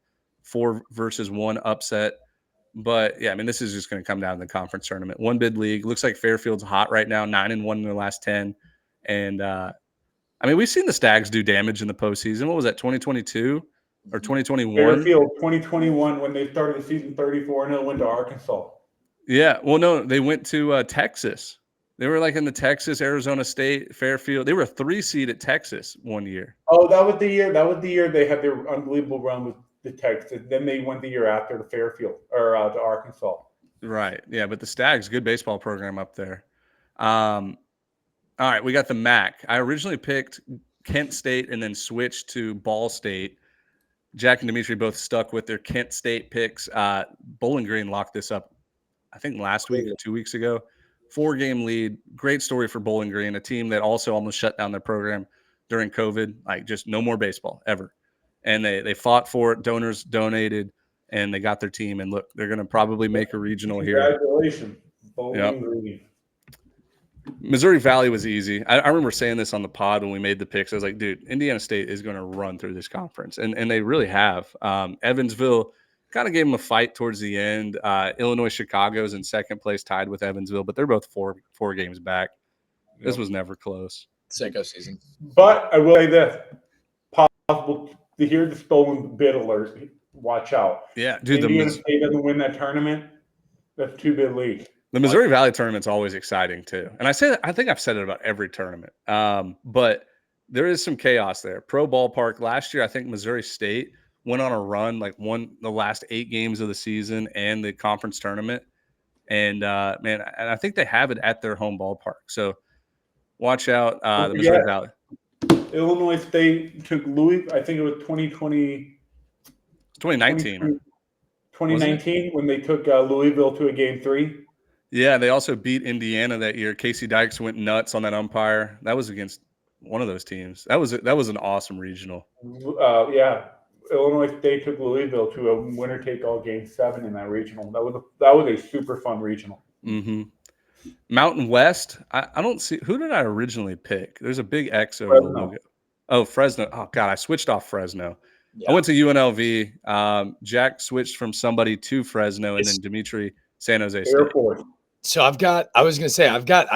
4-1 upset. But yeah, I mean, this is just going to come down to the conference tournament. 1 bid league. Looks like Fairfield's hot right now, 9-1 in their last 10. And I mean, we've seen the Stags do damage in the postseason. What was that, 2022 or 2021? Fairfield 2021 when they started the season 34-0, went to Arkansas. Yeah, well, no, they went to Texas. They were like in the Texas, Arizona State, Fairfield. They were a 3 seed at Texas one year. Oh, that was the year. That was the year they had their unbelievable run with the Texas. Then they went the year after to Fairfield or to Arkansas. Right. Yeah, but the Stags, good baseball program up there. All right, we got the MAC. I originally picked Kent State and then switched to Ball State. Jack and Dimitri both stuck with their Kent State picks. Bowling Green locked this up, I think, last week or 2 weeks ago. 4-game lead. Great story for Bowling Green, a team that also almost shut down their program during COVID. Like, just no more baseball ever. And they fought for it. Donors donated, and they got their team. And look, they're going to probably make a regional here. Congratulations, Bowling Green. Missouri Valley was easy. I remember saying this on the pod when we made the picks. I was like, dude, Indiana State is going to run through this conference. And they really have. Evansville kind of gave them a fight towards the end. Illinois Chicago's in second place, tied with Evansville, but they're both four games back. This was never close. Sicko season. But I will say this. Possible to hear the stolen bid alert. Watch out. Yeah, dude. Indiana State doesn't win that tournament. That's 2-bid lead. The Missouri Valley tournament's always exciting too. And I say that, I think I've said it about every tournament. But there is some chaos there. Pro Ballpark last year, I think Missouri State went on a run, like won the last 8 games of the season and the conference tournament. And man, I think they have it at their home ballpark. So watch out, the Missouri Valley. Illinois State took Louisville. I think it was 2020. 2019. 2019 when they took Louisville to a game 3. Yeah, they also beat Indiana that year. Casey Dykes went nuts on that umpire. That was against one of those teams. That was an awesome regional. Yeah, Illinois State took Louisville to a winner-take-all game 7 in that regional. That was a super fun regional. Mm-hmm. Mountain West. I don't see, who did I originally pick? There's a big X over the logo. Oh, Fresno. Oh God, I switched off Fresno. Yeah. I went to UNLV. Jack switched from somebody to Fresno, and then Dimitri San Jose State. Airport. So I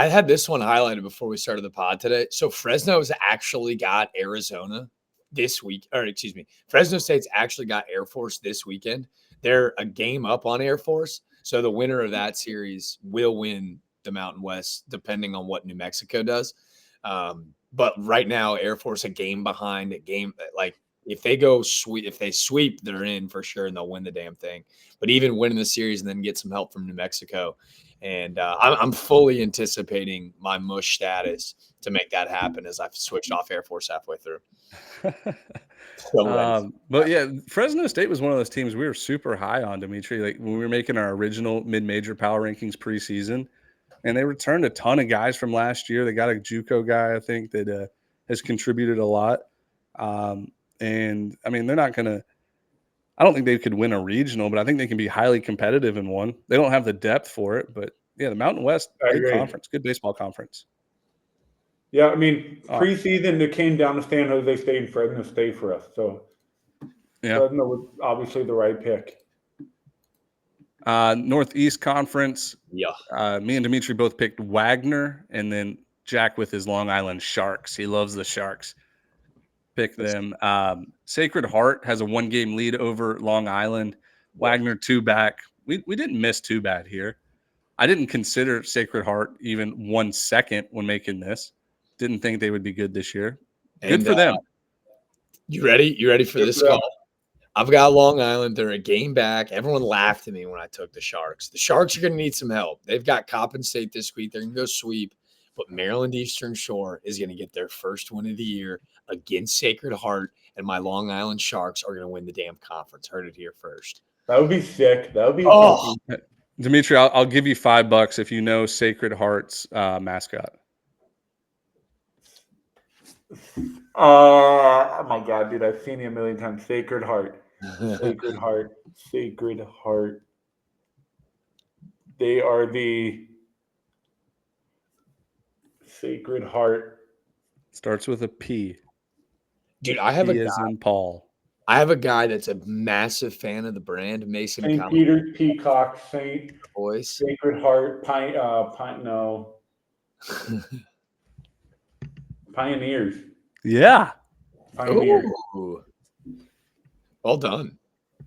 had this one highlighted before we started the pod today. So Fresno's actually got Arizona this week, or excuse me, Fresno State's actually got Air Force this weekend. They're a game up on Air Force. So the winner of that series will win the Mountain West, depending on what New Mexico does. But right now, Air Force a game behind, if they sweep, they're in for sure, and they'll win the damn thing. But even winning the series and then get some help from New Mexico, and I'm fully anticipating my mush status to make that happen as I've switched off Air Force halfway through. But yeah, Fresno State was one of those teams we were super high on, Dimitri. Like when we were making our original mid-major power rankings preseason, and they returned a ton of guys from last year. They got a JUCO guy, I think, that has contributed a lot. And I mean, they're not going to – I don't think they could win a regional, but I think they can be highly competitive in one. They don't have the depth for it, but yeah, the Mountain West, good conference, good baseball conference. Yeah, I mean, preseason it came down to San Jose State and Fresno State for us. So yeah, Fresno was obviously the right pick. Northeast Conference. Yeah. Me and Dimitri both picked Wagner, and then Jack with his Long Island Sharks. He loves the Sharks. Pick them. Sacred Heart has a 1-game lead over Long Island. Wagner 2 back. We didn't miss too bad here. I didn't consider Sacred Heart even 1 second when making this. Didn't think they would be good this year. Good for them. You ready? You ready for this call? I've got Long Island. They're a game back. Everyone laughed at me when I took the Sharks. The Sharks are going to need some help. They've got Coppin State this week. They're going to go sweep. But Maryland Eastern Shore is going to get their first win of the year against Sacred Heart, and my Long Island Sharks are going to win the damn conference. Heard it here first. That would be sick. That would be Dimitri, I'll give you $5 if you know Sacred Heart's mascot. Oh my God, dude! I've seen it a million times. Sacred Heart, Sacred Heart, Sacred Heart. They are the Sacred Heart. Starts with a P. Dude, I have P as in Paul. I have a guy that's a massive fan of the brand, Mason. St. Peter, Peacock, Saint Boys, Sacred Heart, Pioneers. Yeah. Pioneers. Ooh. Well done.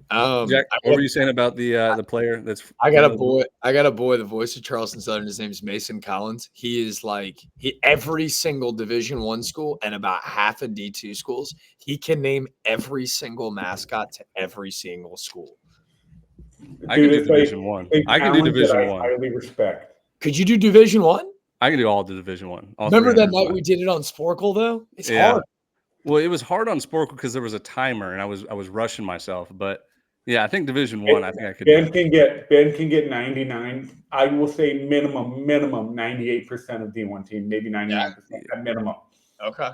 Jack, what were you saying about the player that's I got a boy, the voice of Charleston Southern. His name is Mason Collins. He is every single Division I school and about half of D2 schools. He can name every single mascot to every single school. I can do Division I. I can do Division I. Highly respect. Could you do Division I? I can do all the Division One. Remember that night we did it on Sporkle though? It's hard. Well, it was hard on Sporkle because there was a timer and I was rushing myself. But yeah, I think Division One. I think I could. Ben can get 99. I will say minimum 98% of D1 team, maybe 99% at minimum. Okay.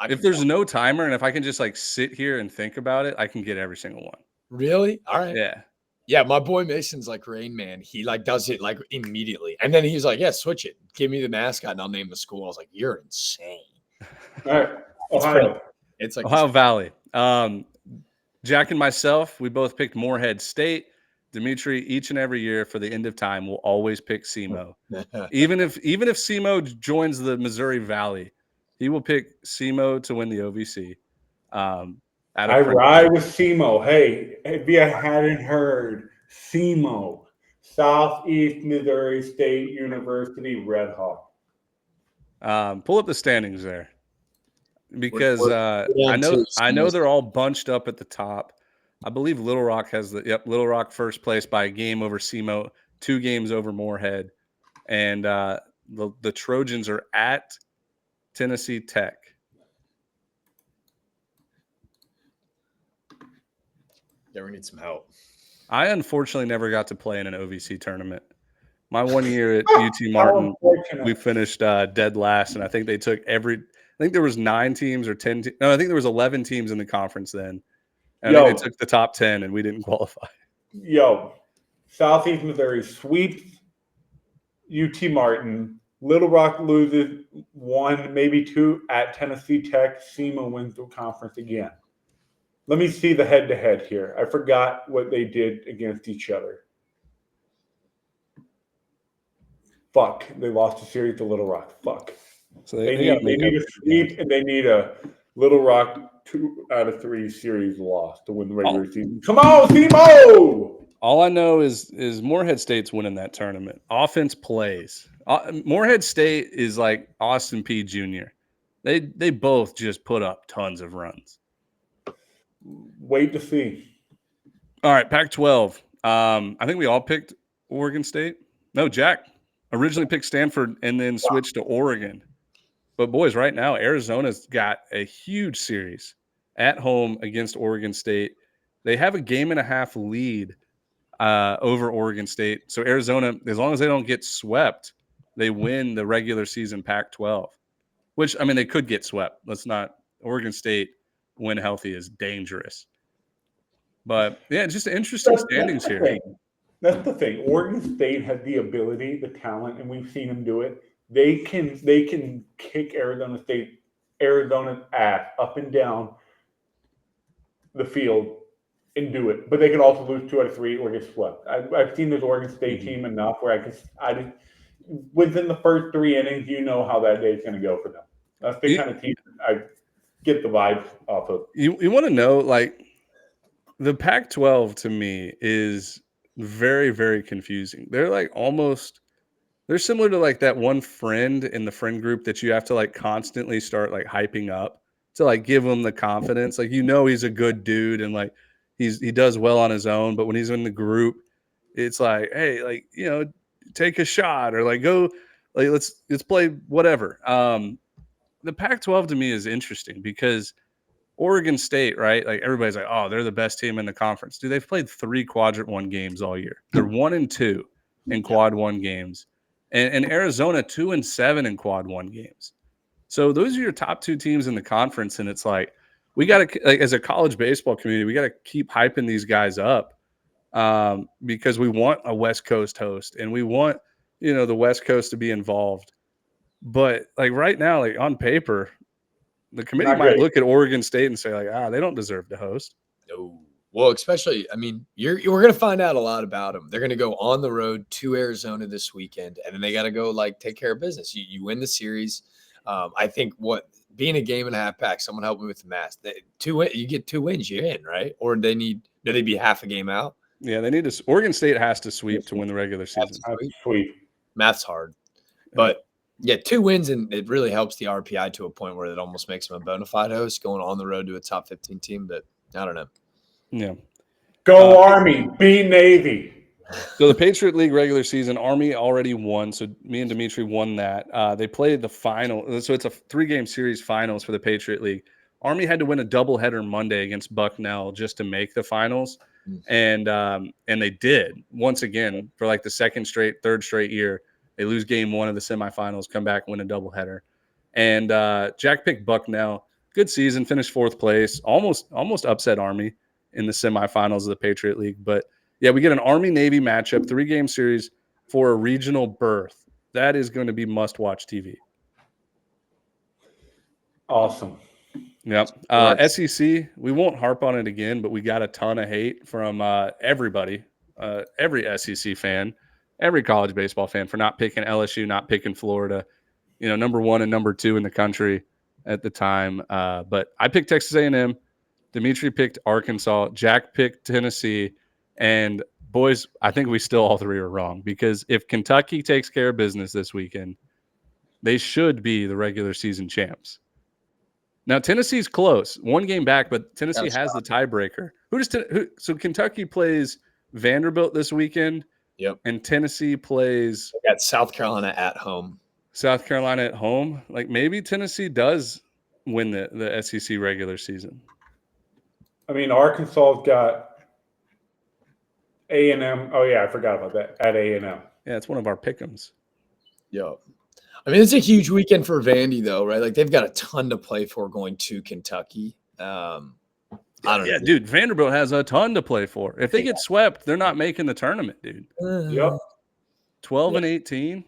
If there's no timer and if I can just like sit here and think about it, I can get every single one. Really? All right. Yeah. Yeah, my boy Mason's like Rain Man. He like does it like immediately. And then he's like, yeah, switch it. Give me the mascot and I'll name the school. I was like, you're insane. All right. Ohio. It's like Ohio Valley. Jack and myself, we both picked Morehead State. Dimitri, each and every year for the end of time, will always pick SEMO. even if SEMO joins the Missouri Valley, he will pick SEMO to win the OVC. I ride with SEMO. Hey, if you hadn't heard, SEMO, Southeast Missouri State University Red Hawk. Pull up the standings there, because I know they're all bunched up at the top. I believe Little Rock has Little Rock first place by a game over SEMO, 2 games over Morehead, and the Trojans are at Tennessee Tech. Yeah, we need some help. I unfortunately never got to play in an OVC tournament. My 1 year at UT Martin, we finished dead last, and I think they took I think there was 9 teams or 10 no, I think there was 11 teams in the conference then. And I think they took the top 10, and we didn't qualify. Southeast Missouri sweeps UT Martin. Little Rock loses 1, maybe 2 at Tennessee Tech. SEMO wins the conference again. Let me see the head-to-head here. I forgot what they did against each other. Fuck. They lost a series to Little Rock. Fuck. So they need a sweep, and they need a Little Rock 2 out of 3 series loss to win the regular season. Come on, SEMO! All I know is Morehead State's winning that tournament. Offense plays. Morehead State is like Austin P. Jr. They both just put up tons of runs. Wait to see. All right, Pac-12. I think we all picked Oregon State. No, Jack originally picked Stanford and then switched to Oregon. But, boys, right now Arizona's got a huge series at home against Oregon State. They have a 1.5 game lead over Oregon State. So Arizona, as long as they don't get swept, they win the regular season Pac-12, which, I mean, they could get swept. Oregon State, when healthy, is dangerous. But, yeah, just interesting standings here. That's the thing. Oregon State has the ability, the talent, and we've seen them do it. They can kick Arizona's ass up and down the field and do it. But they can also lose 2 out of 3 or get swept. I've seen this Oregon State team enough where within the first 3 innings, you know how that day is going to go for them. That's the kind of team I get the vibes off of. You want to know, like, the Pac-12 to me is very, very confusing. They're like they're similar to like that one friend in the friend group that you have to like constantly start like hyping up to like give him the confidence. Like, he's a good dude and like he does well on his own, but when he's in the group, it's like, hey, like, take a shot or like go, like let's play whatever. The Pac-12 to me is interesting because Oregon State, right? Like everybody's like, oh, they're the best team in the conference. Dude, they've played 3 quadrant 1 games all year. They're 1-2 in quad 1 games. And Arizona 2-7 in quad 1 games. So those are your top 2 teams in the conference. And it's like, we got to, like, as a college baseball community, we got to keep hyping these guys up because we want a West Coast host and we want, the West Coast to be involved. But like right now, like on paper, the committee might look at Oregon State and say like, they don't deserve to host. No. Well, especially, I mean, we're going to find out a lot about them. They're going to go on the road to Arizona this weekend, and then they got to go like take care of business. You win the series. I think being a 1.5 pack, someone help me with the math. You get 2 wins, you're in, right? Or do they be half a game out? Yeah, they need to. Oregon State has to sweep to win the regular season. Sweep. Math's hard, but yeah, 2 wins, and it really helps the RPI to a point where it almost makes them a bona fide host going on the road to a top 15 team. But I don't know. Yeah. Go Army, be Navy. So the Patriot League regular season, Army already won. So me and Dimitri won that. They played the final. So it's a 3-game series finals for the Patriot League. Army had to win a doubleheader Monday against Bucknell just to make the finals. And they did once again for like the third straight year. They lose game 1 of the semifinals, come back, win a doubleheader. And Jack picked Bucknell. Good season, finished 4th place, almost upset Army in the semifinals of the Patriot League. But yeah, we get an Army-Navy matchup, 3-game series for a regional berth. That is going to be must-watch TV. Awesome. Yep. SEC, we won't harp on it again, but we got a ton of hate from everybody, every SEC fan, every college baseball fan for not picking LSU, not picking Florida, number 1 and number 2 in the country at the time. But I picked Texas A&M. Dimitri picked Arkansas. Jack picked Tennessee. And boys, I think we still all 3 are wrong, because if Kentucky takes care of business this weekend, they should be the regular season champs. Now, Tennessee's close, 1 game back, but Tennessee has the tiebreaker. So Kentucky plays Vanderbilt this weekend. Yep. And Tennessee plays at South Carolina at home. Like maybe Tennessee does win the SEC regular season. I mean, Arkansas's got A&M. Oh yeah, I forgot about that. At A&M. Yeah, it's one of our pick'ems. Yep. I mean, it's a huge weekend for Vandy, though, right? Like, they've got a ton to play for going to Kentucky. I don't know. Dude, Vanderbilt has a ton to play for. If they get swept, they're not making the tournament, dude. Yep. 12 and 18.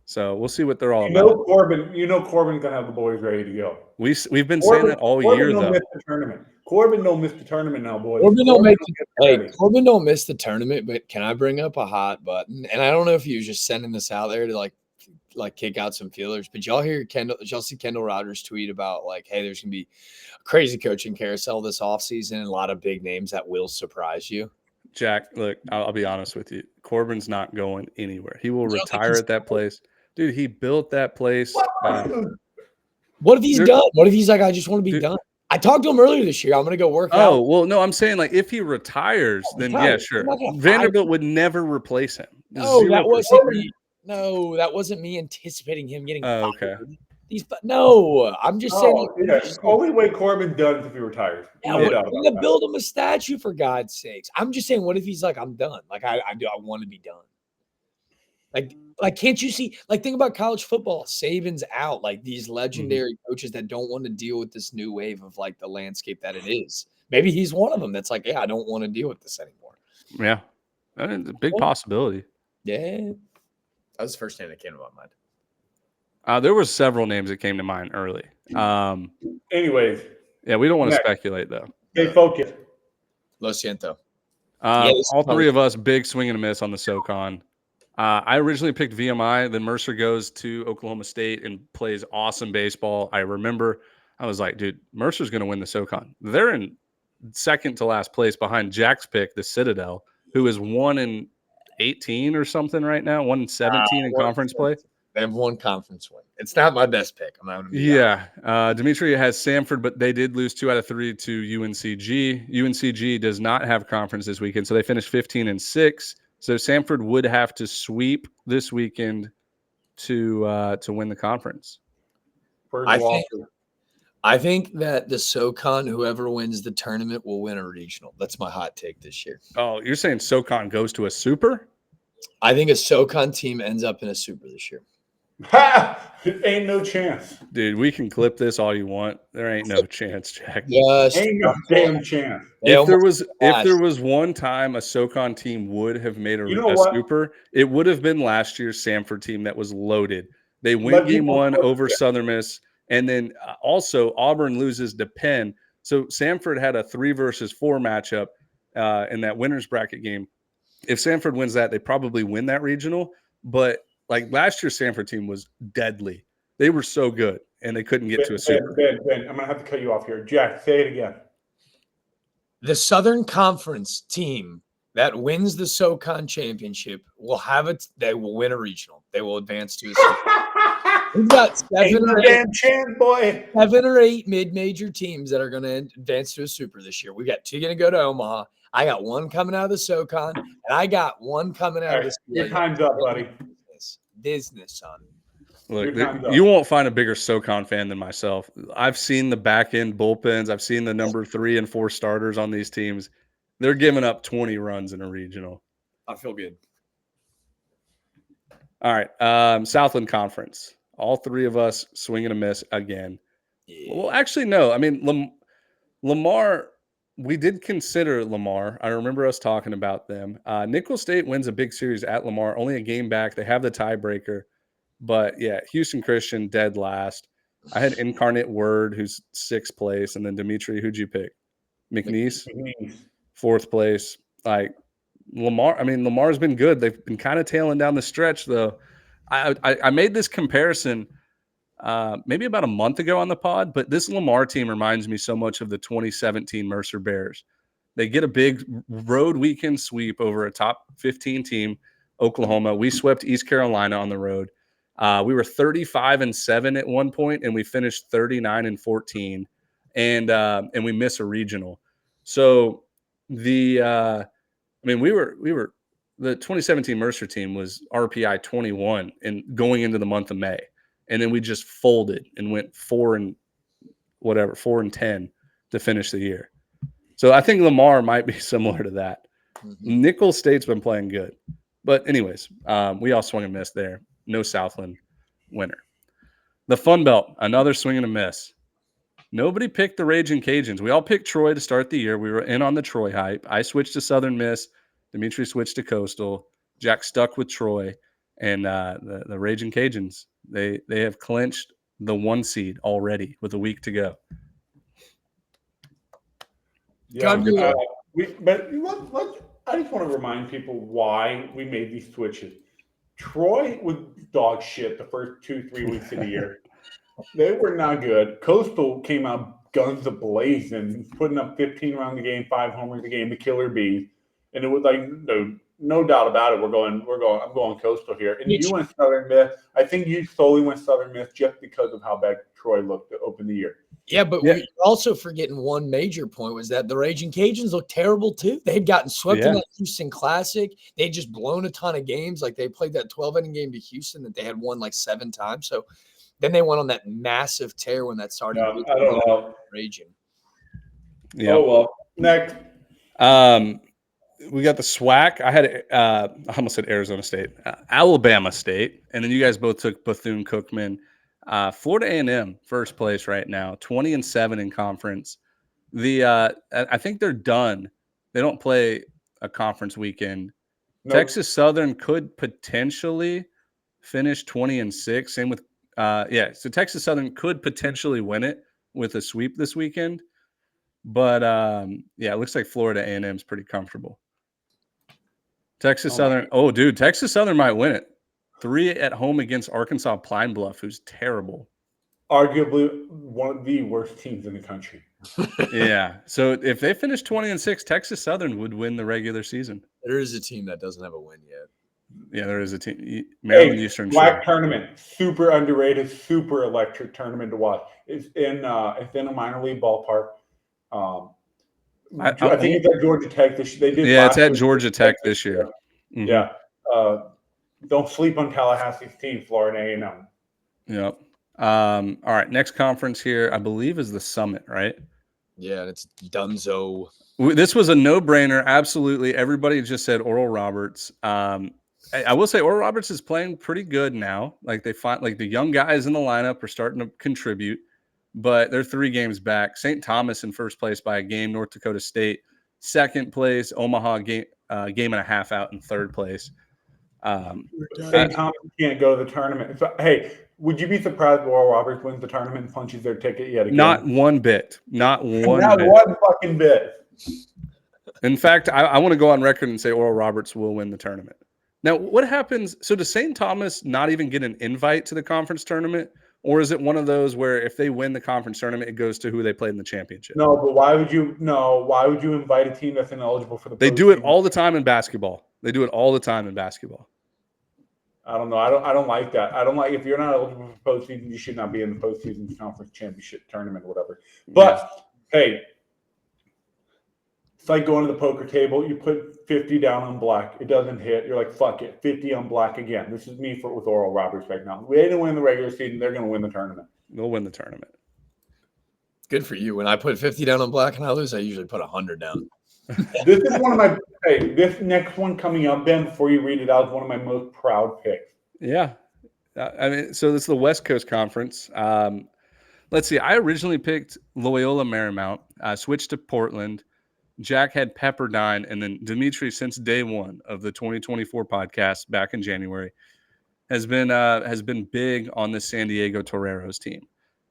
So we'll see what they're all about. Corbin's gonna have the boys ready to go. We've been saying that all year, though. Miss the tournament. Corbin don't miss the tournament now, boys. Corbin don't miss the tournament, but can I bring up a hot button? And I don't know if he was just sending this out there to like kick out some feelers, but y'all see Kendall Rogers tweet about like, hey, there's gonna be a crazy coaching carousel this offseason and a lot of big names that will surprise you. Jack, look, I'll be honest with you. Corbin's not going anywhere. He will retire at that place. Dude, he built that place. What if he's done? What if he's like, I just want to be done? I talked to him earlier this year. I'm going to go work out. Oh, well, no, I'm saying like if he retires, then yeah, sure. Vanderbilt would never replace him. No, that wasn't me. No, that wasn't me anticipating him getting fired. Okay. No, I'm just saying. Yeah. Only way Corbin done is if he retires. Yeah, we're going to build him a statue for God's sakes. I'm just saying, what if he's like, I'm done? Like I want to be done. Like, can't you see? Like, think about college football. Saban's out. Like these legendary coaches that don't want to deal with this new wave of like the landscape that it is. Maybe he's one of them. That's like, yeah, I don't want to deal with this anymore. Yeah, it's a big possibility. Yeah, that was the first name that came to my mind. There were several names that came to mind early. Anyways, yeah, we don't want to speculate though. Stay focused. Lo siento. All 3 of us big swing and a miss on the SoCon. I originally picked VMI. Then Mercer goes to Oklahoma State and plays awesome baseball. I remember I was like, dude, Mercer's going to win the SoCon. They're in second to last place behind Jack's pick, the Citadel, who is 1-18 or something right now, 1-17 in conference play. They have 1 conference win. It's not my best pick. I'm not. Dimitri has Samford, but they did lose 2 out of 3 to UNCG. UNCG does not have conference this weekend, so they finished 15-6. So Samford would have to this weekend to win the conference. I think that the SoCon, whoever wins the tournament, will win a regional. That's my hot take this year. Oh, you're saying SoCon goes to a super? I think a SoCon team ends up in a super this year. Ain't no chance. Dude, we can clip this all you want. There ain't no chance, Jack. Yes. Ain't no damn chance. If there was one time a SoCon team would have made a super, it would have been last year's Samford team that was loaded. They win game 1 over Southern Miss, and then also Auburn loses to Penn. So Samford had a 3 versus 4 matchup in that winner's bracket game. If Samford wins that, they probably win that regional. But like last year's Samford team was deadly. They were so good, and they couldn't get to a super. Ben, I'm going to have to cut you off here. Jack, say it again. The Southern Conference team that wins the SoCon championship will have it. They will win a regional. They will advance to a super. We've got 7 or 8 mid-major teams that are going to advance to a super this year. We got 2 going to go to Omaha. I got one coming out of the SoCon, and I got one coming out of the. Your time's up, buddy. Business, son. Look, you won't find a bigger SoCon fan than myself. I've seen the back end bullpens. I've seen the number 3 and 4 starters on these teams. They're giving up 20 runs in a regional. I feel good. All right. Southland Conference. All 3 of us swing and a miss again. Yeah. Well, actually, no. I mean, Lamar, we did consider Lamar. I remember us talking about them. Nicholls State wins a big series at Lamar, only a game back. They have the tiebreaker. But, yeah, Houston Christian dead last. I had Incarnate Word, who's 6th place. And then Dimitri, who'd you pick? McNeese? 4th place. Like, Lamar's been good. They've been kind of tailing down the stretch, though. I made this comparison maybe about a month ago on the pod, but this Lamar team reminds me so much of the 2017 Mercer Bears. They get a big road weekend sweep over a top 15 team, Oklahoma. We swept East Carolina on the road. We were 35-7 at one point, and we finished 39-14, and we miss a regional. So we were the 2017 Mercer team was RPI 21 and going into the month of May. And then we just folded and went 4-10 to finish the year. So I think Lamar might be similar to that. Mm-hmm. Nicholls State's been playing good. But anyways, we all swung and missed there. No Southland winner. The Fun Belt, another swing and a miss. Nobody picked the Raging Cajuns. We all picked Troy to start the year. We were in on the Troy hype. I switched to Southern Miss. Dimitri switched to Coastal. Jack stuck with Troy. And the Raging Cajuns, they have clinched the 1 seed already with a week to go. Yeah, I just want to remind people why we made these switches. Troy was dog shit the first 2-3 weeks of the year. They were not good. Coastal came out guns a-blazing, putting up 15 around the game, 5 homers a game, the killer bees. And it was like, no doubt about it. I'm going Coastal here. And you went Southern Miss. I think you solely went Southern Miss just because of how bad Troy looked to open the year. Yeah, but we're also forgetting one major point was that the Raging Cajuns looked terrible too. They'd gotten swept in that Houston Classic. They'd just blown a ton of games. Like they played that 12-inning game to Houston that they had won like 7 times. So then they went on that massive tear when that started. I don't know. Raging. Yeah. Oh, well. Next. We got the SWAC. I had I almost said Arizona State, Alabama State, and then you guys both took Bethune-Cookman. Florida A&M first place right now, 20-7 in conference. I think they're done. They don't play a conference weekend. Nope. Texas Southern could potentially finish 20-6. Same with so Texas Southern could potentially win it with a sweep this weekend. But it looks like Florida A&M is pretty comfortable. Texas Southern. Oh, dude, Texas Southern might win it. 3 at home against Arkansas Pine Bluff, who's terrible. Arguably one of the worst teams in the country. Yeah. So if they finish 20-6, Texas Southern would win the regular season. There is a team that doesn't have a win yet. Yeah, there is a team. Maryland Eastern. Black tournament, super underrated, super electric tournament to watch. It's in a minor league ballpark. I think it's at Georgia Tech. They did. Yeah, it's at Georgia Tech this year. Mm-hmm. Yeah. Don't sleep on Tallahassee's team, Florida A&M. Yep. All right. Next conference here, I believe, is the Summit, right? Yeah, it's Dunzo. This was a no-brainer. Absolutely. Everybody just said Oral Roberts. I will say Oral Roberts is playing pretty good now. Like they find the young guys in the lineup are starting to contribute, but they're 3 games back. St. Thomas in first place by a game. North Dakota State second place. Omaha game and a half out in third place. St. Thomas can't go to the tournament. So, hey, would you be surprised if Oral Roberts wins the tournament and punches their ticket yet again? Not one bit. Not one fucking bit. In fact, I want to go on record and say Oral Roberts will win the tournament. Now, what happens? So does St. Thomas not even get an invite to the conference tournament? Or is it one of those where if they win the conference tournament, it goes to who they played in the championship? No, but why would you invite a team that's ineligible for the They do it all the time in basketball. I don't know. I don't like that. I don't like if you're not eligible for postseason, you should not be in the postseason conference championship tournament or whatever. But hey, It's like going to the poker table. You put 50 down on black. It doesn't hit. You're like, fuck it. 50 on black again. This is me with Oral Roberts right now. We didn't win the regular season. They're going to win the tournament. They'll win the tournament. Good for you. When I put 50 down on black and I lose, I usually put 100 down. This is one of my – hey, this next one coming up, Ben, before you read it out, is one of my most proud picks. Yeah. I mean, so this is the West Coast Conference. Let's see. I originally picked Loyola Marymount. I switched to Portland. Jack had Pepperdine, and then Dimitri, since day one of the 2024 podcast back in January, has been big on the San Diego Toreros team.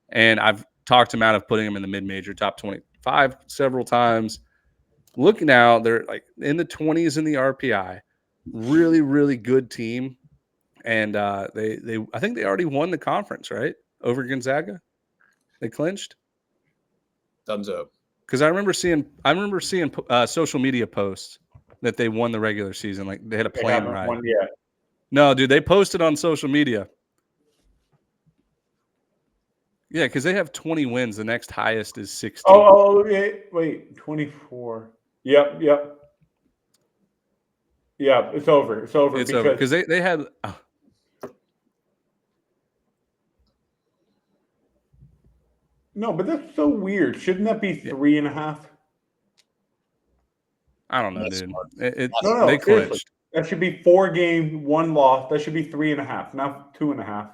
And I've talked him out of putting him in the mid-major top 25 several times. Look now, they're like in the 20s in the RPI. Really, really good team. And they I think they already won the conference, right? Over Gonzaga. They clinched. Thumbs up. Because I remember seeing social media posts that they won the regular season. Like they had a plane ride. Won yet. No, dude, they posted on social media. Yeah, because they have 20 wins. The next highest is 16. Oh, yeah. Wait, 24. Yep. Yeah, it's over. It's over. It's over because they had. No, but that's so weird. Shouldn't that be 3.5? I don't know, dude. They Seriously. clinched. That should be 4 games, 1 loss. That should be 3.5, not 2.5.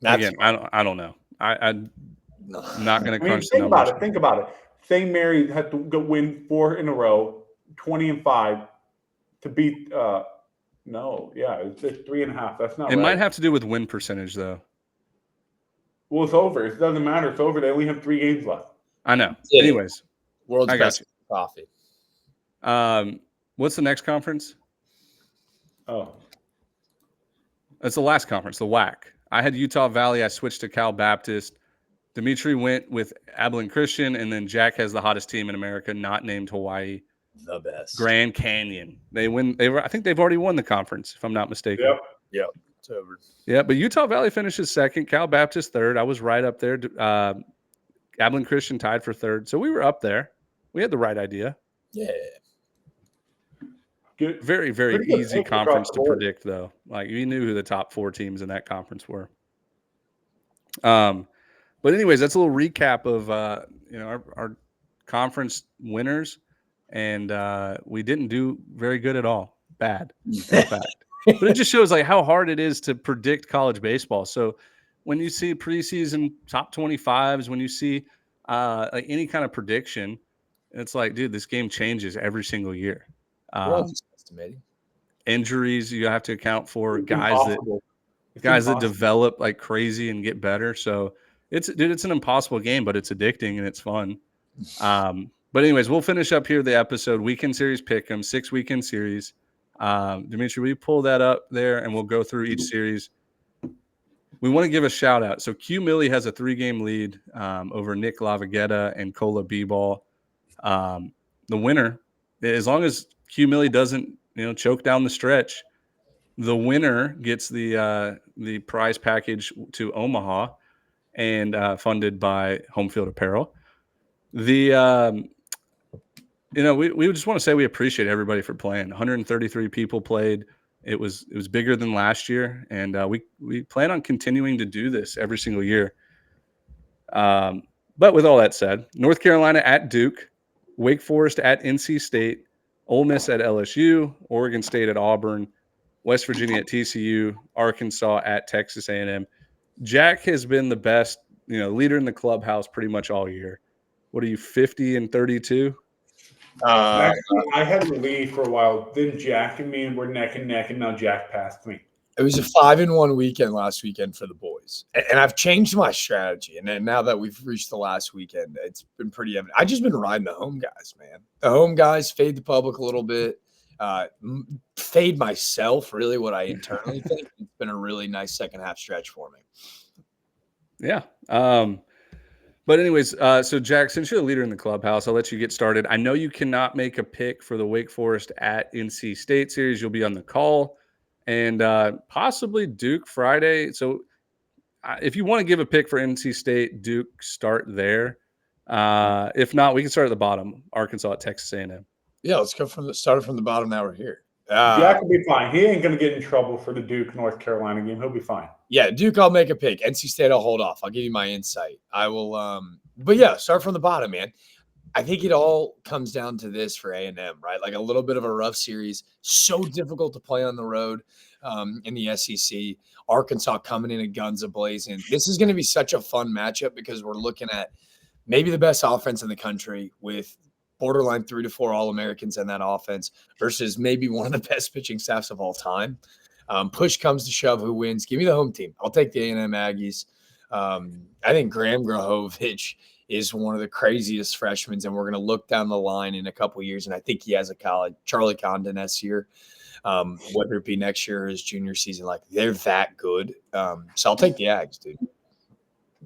Again, I don't know. I'm not going to crunch the numbers. numbers. Think about it. St. Mary had to go win 4 in a row, 20-5, to beat. It's 3.5. That's not. It right. might have to do with win percentage, though. Well, it's over. It doesn't matter. It's over. They only have 3 games left. I know. Yeah. Anyways, World's best coffee. What's the next conference? Oh, it's the last conference, the WAC. I had Utah Valley. I switched to Cal Baptist. Dimitri went with Abilene Christian, and then Jack has the hottest team in America, not named Hawaii. The best. Grand Canyon. I think they've already won the conference, if I'm not mistaken. Yep. It's over. Yeah, but Utah Valley finishes second, Cal Baptist third. I was right up there. Abilene Christian tied for third. So we were up there. We had the right idea. Yeah. Good. Very, very Pretty good easy pick conference across the to board. predict, though. Like, you knew who the top 4 teams in that conference were. But anyways, that's a little recap of our conference winners, and we didn't do very good at all. Bad, in fact. But it just shows like how hard it is to predict college baseball. So when you see preseason top 25s, when you see like any kind of prediction, it's like, dude, this game changes every single year. Just estimating. Injuries you have to account for, It's guys impossible. that develop like crazy and get better. So it's an impossible game, but it's addicting and it's fun. But anyways, we'll finish up here the episode. Weekend series pick 'em, 6 weekend series. Dimitri, will you pull that up there and we'll go through each series. We want to give a shout out. So Q Millie has a 3-game lead over Nick Lavagetta and Cola B-Ball. The winner, as long as Q Millie doesn't choke down the stretch, the winner gets the prize package to Omaha and funded by Home Field Apparel. We just want to say we appreciate everybody for playing. 133 people played. It was bigger than last year, and we plan on continuing to do this every single year. But with all that said, North Carolina at Duke, Wake Forest at NC State, Ole Miss at LSU, Oregon State at Auburn, West Virginia at TCU, Arkansas at Texas A&M. Jack has been the best, leader in the clubhouse pretty much all year. What are you, 50-32? Actually, I had the lead for a while. Then Jack and me were neck and neck, and now Jack passed me. It was a 5-1 weekend last weekend for the boys. And I've changed my strategy. And then now that we've reached the last weekend, it's been pretty evident. I've just been riding the home guys, man. The home guys, fade the public a little bit. Fade myself, really, what I internally think. It's been a really nice second half stretch for me. Yeah. But anyways, so Jack, since you're the leader in the clubhouse, I'll let you get started. I know you cannot make a pick for the Wake Forest at NC State series. You'll be on the call, and possibly Duke Friday. So if you want to give a pick for NC State, Duke, start there. If not, we can start at the bottom. Arkansas at Texas A&M. Yeah, let's go start from the bottom. Now we're here. Jack will be fine. He ain't going to get in trouble for the Duke North Carolina game. He'll be fine. Yeah, Duke, I'll make a pick. NC State, I'll hold off. I'll give you my insight. I will. But yeah, start from the bottom, man. I think it all comes down to this for A&M, right? Like a little bit of a rough series. So difficult to play on the road in the SEC. Arkansas coming in at guns a-blazing. This is going to be such a fun matchup because we're looking at maybe the best offense in the country with borderline 3 to 4 All-Americans in that offense versus maybe one of the best pitching staffs of all time. Push comes to shove, who wins? Give me the home team. I'll take the A&M Aggies. I think Graham Grahovich is one of the craziest freshmen, and we're going to look down the line in a couple of years, and I think he has a college. Charlie Condon this year, whether it be next year or his junior season, like they're that good. So I'll take the Ags, dude.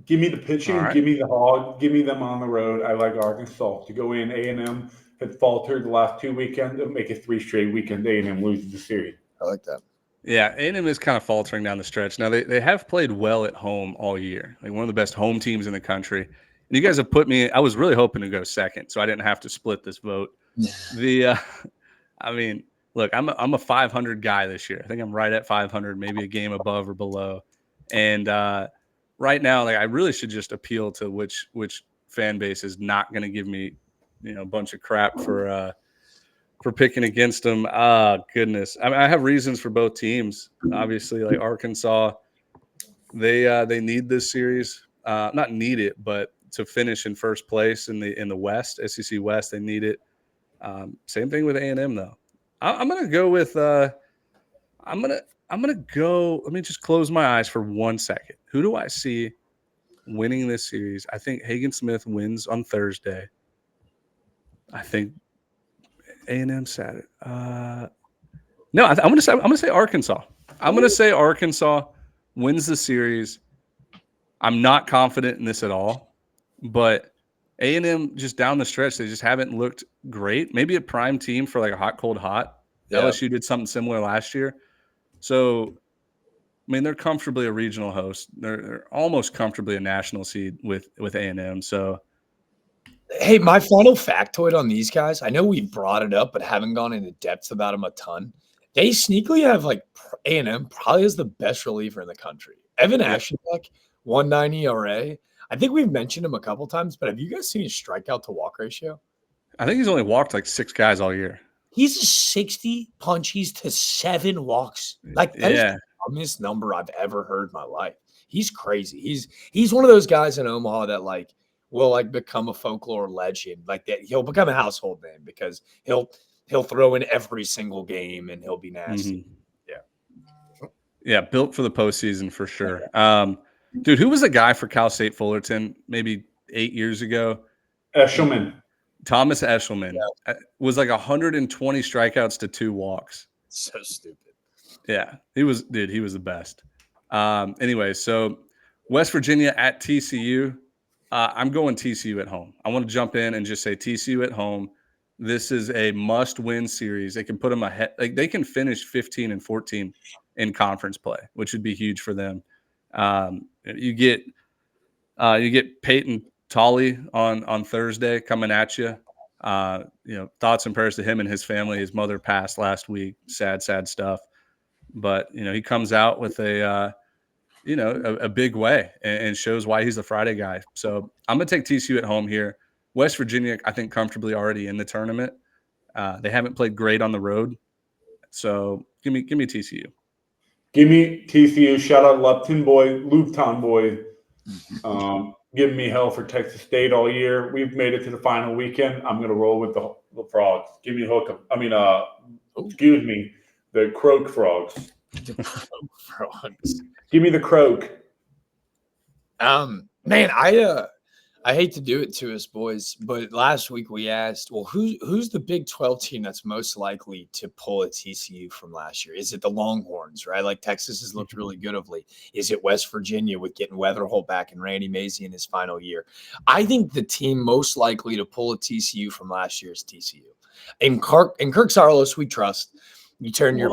Give me the pitching. Right. Give me the Hog. Give me them on the road. I like Arkansas to go in. A&M had faltered the last 2 weekends. It'll make it 3 straight weekends. A&M loses the series. I like that. Yeah, A&M is kind of faltering down the stretch. Now, they have played well at home all year. Like one of the best home teams in the country. And you guys have put me – I was really hoping to go second, so I didn't have to split this vote. I mean, look, I'm a 500 guy this year. I think I'm right at 500, maybe a game above or below. And right now, like I really should just appeal to which fan base is not going to give me, a bunch of crap for picking against them. Goodness. I mean, I have reasons for both teams. Obviously, like Arkansas, they need this series. Not need it, but to finish in first place in the West, SEC West, they need it. Same thing with A&M though. I'm gonna go with I'm gonna go. Let me just close my eyes for 1 second. Who do I see winning this series? I think Hagen Smith wins on Thursday. I think A&M Saturday. No, I'm gonna say Arkansas. I'm gonna say Arkansas wins the series. I'm not confident in this at all, but A&M just down the stretch, they just haven't looked great. Maybe a prime team for like a hot, cold, hot. Yeah. LSU did something similar last year. So, I mean, they're comfortably a regional host. They're almost comfortably a national seed with A&M. So, hey, my final factoid on these guys, I know we brought it up, but haven't gone into depth about them a ton. They sneakily have like A&M probably is the best reliever in the country. Evan Ashenbeck, 1.90 ERA. I think we've mentioned him a couple times, but have you guys seen his strikeout to walk ratio? I think he's only walked like 6 guys all year. He's a 60 punchies to 7 walks. Like that is the dumbest number I've ever heard in my life. He's crazy. He's one of those guys in Omaha that like will like become a folklore legend. Like that he'll become a household name because he'll throw in every single game and he'll be nasty. Mm-hmm. Yeah, built for the postseason for sure. Dude, who was the guy for Cal State Fullerton maybe 8 years ago? Eshelman. Thomas Eshelman was like 120 strikeouts to 2 walks. So stupid. Yeah, he was the best. Anyway, so West Virginia at TCU. I'm going TCU at home. I want to jump in and just say TCU at home. This is a must-win series. They can put them ahead. Like they can finish 15-14 in conference play, which would be huge for them. You get Peyton Tolley on Thursday coming at you. Thoughts and prayers to him and his family. His mother passed last week. Sad stuff. But he comes out with a big way and shows why he's the Friday guy. So I'm gonna take TCU at home here. West Virginia, I think, comfortably already in the tournament. They haven't played great on the road. So give me TCU. Give me TCU. Shout out Lupton boy. Giving me hell for Texas State all year. We've made it to the final weekend. I'm going to roll with the Frogs. Give me Hook'em. The Croak Frogs. The Croak Frogs. Give me the Croak. Man, I hate to do it to us, boys, but last week we asked, well, who's the Big 12 team that's most likely to pull a TCU from last year? Is it the Longhorns, right? Like Texas has looked really good of late. Is it West Virginia with getting Weatherholt back and Randy Mazey in his final year? I think the team most likely to pull a TCU from last year is TCU. In Kirk Saarloos, we trust. You turn your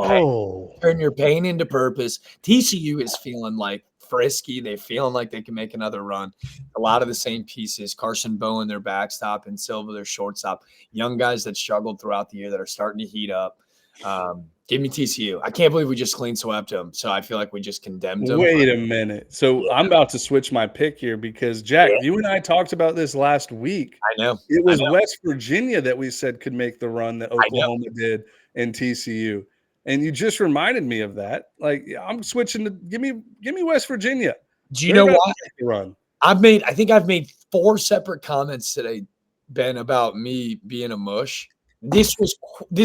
pain into purpose. TCU is feeling like frisky. They're feeling like they can make another run. A lot of the same pieces. Carson Bowen, their backstop, and Silva, their shortstop. Young guys that struggled throughout the year that are starting to heat up. Give me TCU. I can't believe we just clean swept them. So I feel like we just condemned them. Wait a minute. So I'm about to switch my pick here because, Jack, you and I talked about this last week. I know. It was West Virginia that we said could make the run that Oklahoma did and TCU. And you just reminded me of that. Like, I'm switching to give me West Virginia. Do you know why? Run. I think I've made 4 separate comments today, Ben, about me being a mush. This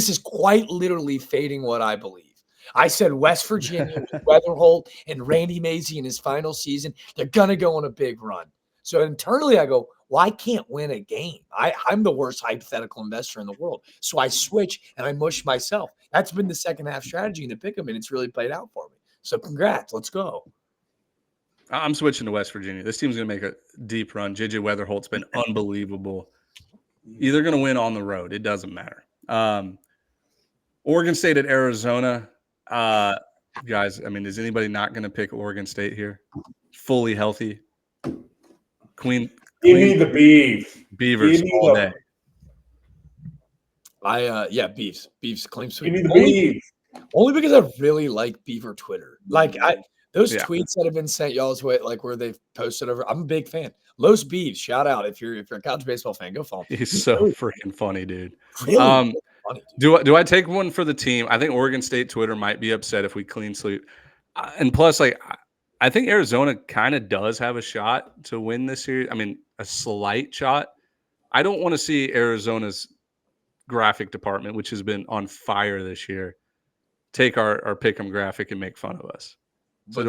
is quite literally fading what I believe. I said West Virginia with Weatherholt and Randy Mazey in his final season, they're gonna go on a big run. So internally I go, well, I can't win a game. I'm the worst hypothetical investor in the world. So I switch and I mush myself. That's been the second half strategy in the pick 'em, and it's really played out for me. So congrats. Let's go. I'm switching to West Virginia. This team's going to make a deep run. JJ Weatherholt's been unbelievable. Either going to win on the road. It doesn't matter. Oregon State at Arizona. Guys, I mean, is anybody not going to pick Oregon State here? Fully healthy. Give me the Beavers all day. Beavs. Beavs claim sweep. Give me the Beavs. Only because I really like Beaver Twitter. Like those tweets that have been sent y'all's way, like where they've posted over. I'm a big fan. Los Beavs, shout out if you're a college baseball fan, go follow him. He's so freaking funny, dude. Really funny, dude. Do I take one for the team? I think Oregon State Twitter might be upset if we clean sweep. And plus, like, I think Arizona kind of does have a shot to win this series. I mean, a slight shot. I don't want to see Arizona's graphic department, which has been on fire this year, take our pick'em graphic and make fun of us. So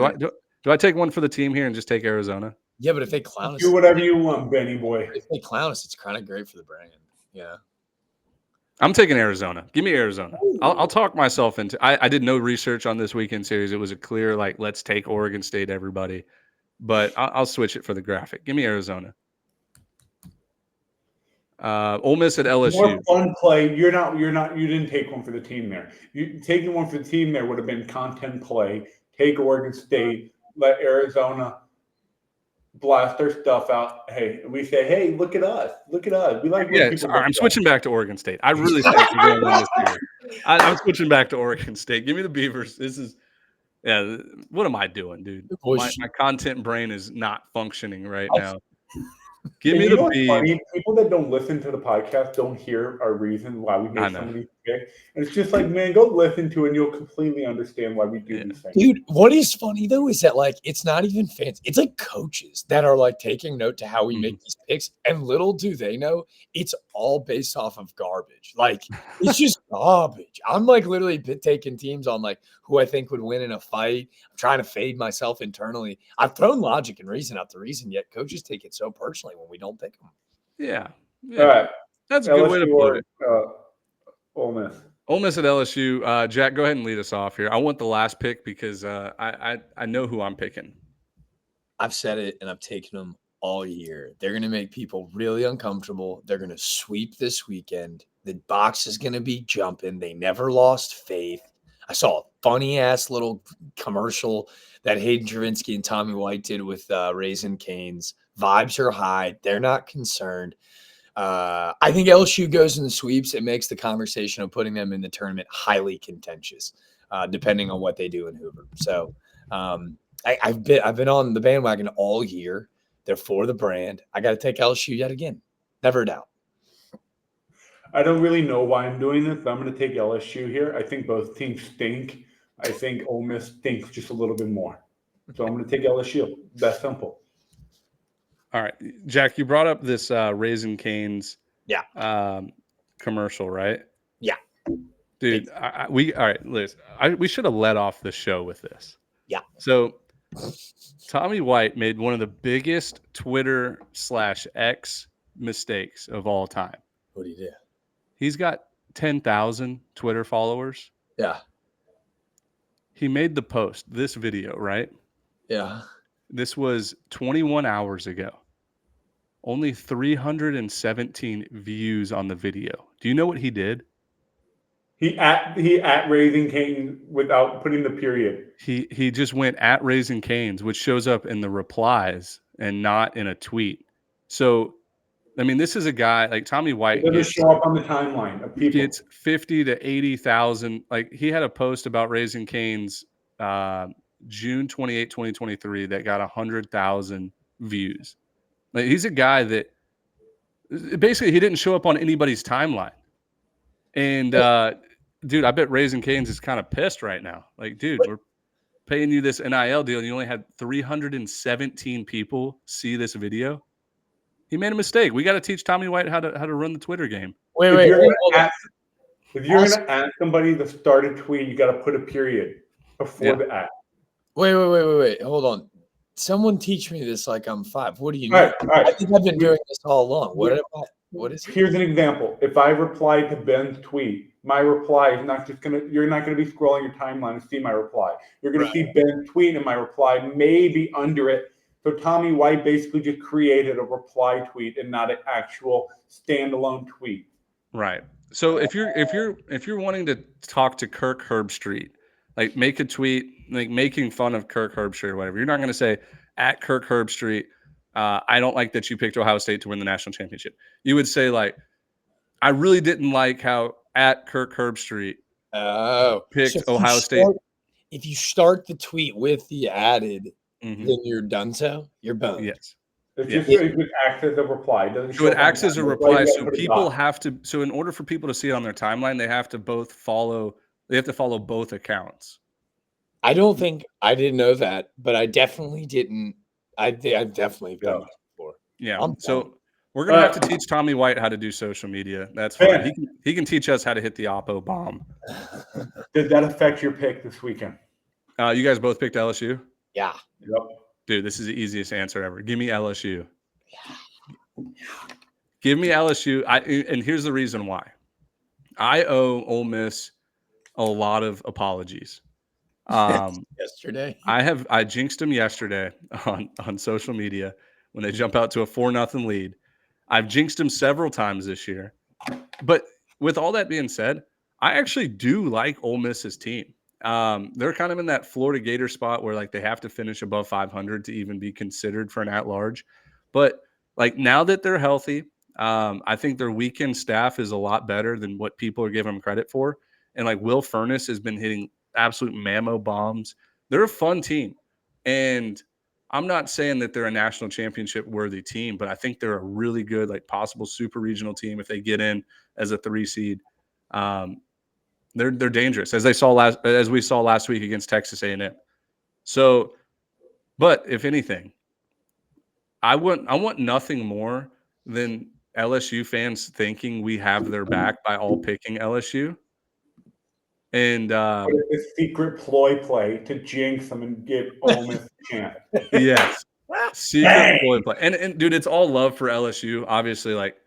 do I take one for the team here and just take Arizona? Yeah, but if they clown us, do whatever you want, Benny boy. If they clown us, it's kind of great for the brand. Yeah. I'm taking Arizona. Give me Arizona. I'll talk myself into. I did no research on this weekend series. It was a clear let's take Oregon State, everybody. But I'll switch it for the graphic. Give me Arizona. Ole Miss at LSU. More fun play. You didn't take one for the team there. Taking one for the team there would have been content play. Take Oregon State. Let Arizona blast their stuff out. Hey, we say, hey, look at us. Look at us. We like. Yeah, sorry, I'm switching back to Oregon State. I really think we're going to win this year. I'm switching back to Oregon State. Give me the Beavers. This is. Yeah, what am I doing, dude? My content brain is not functioning right now. Give me the Beavs. People that don't listen to the podcast don't hear our reason why we make some of these picks. And it's just like, man, go listen to it and you'll completely understand why we do these things. Dude, what is funny though is that it's not even fans. It's like coaches that are taking note to how we make these picks. And little do they know, it's all based off of garbage. It's just garbage. I'm literally taking teams on who I think would win in a fight. I'm trying to fade myself internally. I've thrown logic and reason out the reason, yet coaches take it so personally when we don't pick them. Yeah. All right. That's a good way to put it. Ole Miss. Ole Miss at LSU. Jack, go ahead and lead us off here. I want the last pick because I know who I'm picking. I've said it, and I've taken them all year. They're going to make people really uncomfortable. They're going to sweep this weekend. The box is going to be jumping. They never lost faith. I saw a funny-ass little commercial that Hayden Travinsky and Tommy White did with Raisin Cane's. Vibes are high. They're not concerned. I think LSU goes in the sweeps. It makes the conversation of putting them in the tournament highly contentious, depending on what they do in Hoover. So I've been on the bandwagon all year. They're for the brand. I got to take LSU yet again. Never a doubt. I don't really know why I'm doing this, but I'm going to take LSU here. I think both teams stink. I think Ole Miss stinks just a little bit more. So I'm going to take LSU. That's simple. All right. Jack, you brought up this Raisin Cane's commercial, right? Yeah. Dude, all right, Liz, we should have let off the show with this. Yeah. So Tommy White made one of the biggest Twitter/X mistakes of all time. What did he do? He's got 10,000 Twitter followers. Yeah. He made the post, this video, right? Yeah. This was 21 hours ago. Only 317 views on the video. Do you know what he did? He at Raising Cane's without putting the period. He just went at Raising Cane's, which shows up in the replies and not in a tweet. So, I mean, this is a guy like Tommy White It doesn't show up on the timeline of people. gets 50 to 80,000. Like he had a post about Raising Cane's June 28, 2023 that got 100,000 views. Like he's a guy that basically he didn't show up on anybody's timeline. And dude, I bet Raising Cane's is kind of pissed right now. Like, dude, we're paying you this NIL deal and you only had 317 people see this video. He made a mistake. We got to teach Tommy White how to run the Twitter game. Wait. If you're going to ask somebody to start a tweet, you got to put a period before the at. Wait. Hold on. Someone teach me this like I'm 5. What do you know? All right. I think I've been doing this all along. What is it? Here's an example. If I reply to Ben's tweet, my reply is not just you're not going to be scrolling your timeline and see my reply. You're going to see Ben's tweet and my reply maybe under it. So Tommy White basically just created a reply tweet and not an actual standalone tweet. Right. So if you're wanting to talk to Kirk Herbstreit, like make a tweet like making fun of Kirk Herbstreit or whatever, you're not going to say at Kirk Herbstreit, I don't like that you picked Ohio State to win the national championship. You would say like, I really didn't like how at Kirk Herbstreit picked Ohio State. If you start the tweet with the added, then you're done. So you're boned. Yes. It acts as a reply. So it acts as a reply. So people have to. So in order for people to see it on their timeline, they have to follow both accounts. I don't think I didn't know that, but I definitely didn't. I've definitely done that before. Yeah. So we're gonna have to teach Tommy White how to do social media. That's fine. He can teach us how to hit the Oppo bomb. Did that affect your pick this weekend? You guys both picked LSU? Yeah. Yep. Dude, this is the easiest answer ever. Give me LSU. Yeah. Give me LSU. And here's the reason why. I owe Ole Miss a lot of apologies. Yesterday, I jinxed them yesterday on social media when they jump out to a 4-0 lead. I've jinxed them several times this year. But with all that being said, I actually do like Ole Miss's team. They're kind of in that Florida Gator spot where like they have to finish above 500 to even be considered for an at-large. But like now that they're healthy, I think their weekend staff is a lot better than what people are giving them credit for. And like Will Furness has been hitting absolute mammo bombs. They're a fun team. And I'm not saying that they're a national championship worthy team, but I think they're a really good, like possible super regional team if they get in as a 3 seed. They're dangerous as we saw last week against Texas A&M. So, but if anything, I want nothing more than LSU fans thinking we have their back by all picking LSU. And a secret ploy play to jinx them and give Ole Miss a chance. Yes, secret ploy play. And dude, it's all love for LSU. Obviously, like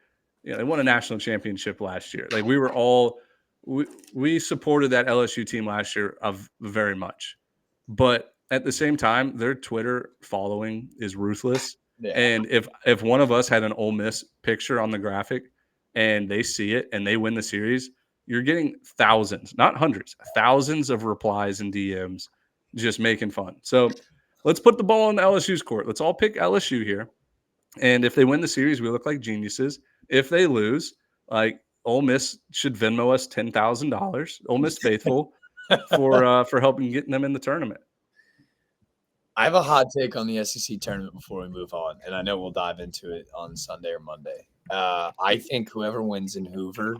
they won a national championship last year. Like we supported that LSU team last year very much, but at the same time, their Twitter following is ruthless. Yeah. And if one of us had an Ole Miss picture on the graphic and they see it and they win the series, you're getting thousands, not hundreds, thousands of replies and DMs just making fun. So let's put the ball in the LSU's court. Let's all pick LSU here. And if they win the series, we look like geniuses. If they lose, like Ole Miss should Venmo us $10,000, Ole Miss faithful, for helping getting them in the tournament. I have a hot take on the SEC tournament before we move on, and I know we'll dive into it on Sunday or Monday. I think whoever wins in Hoover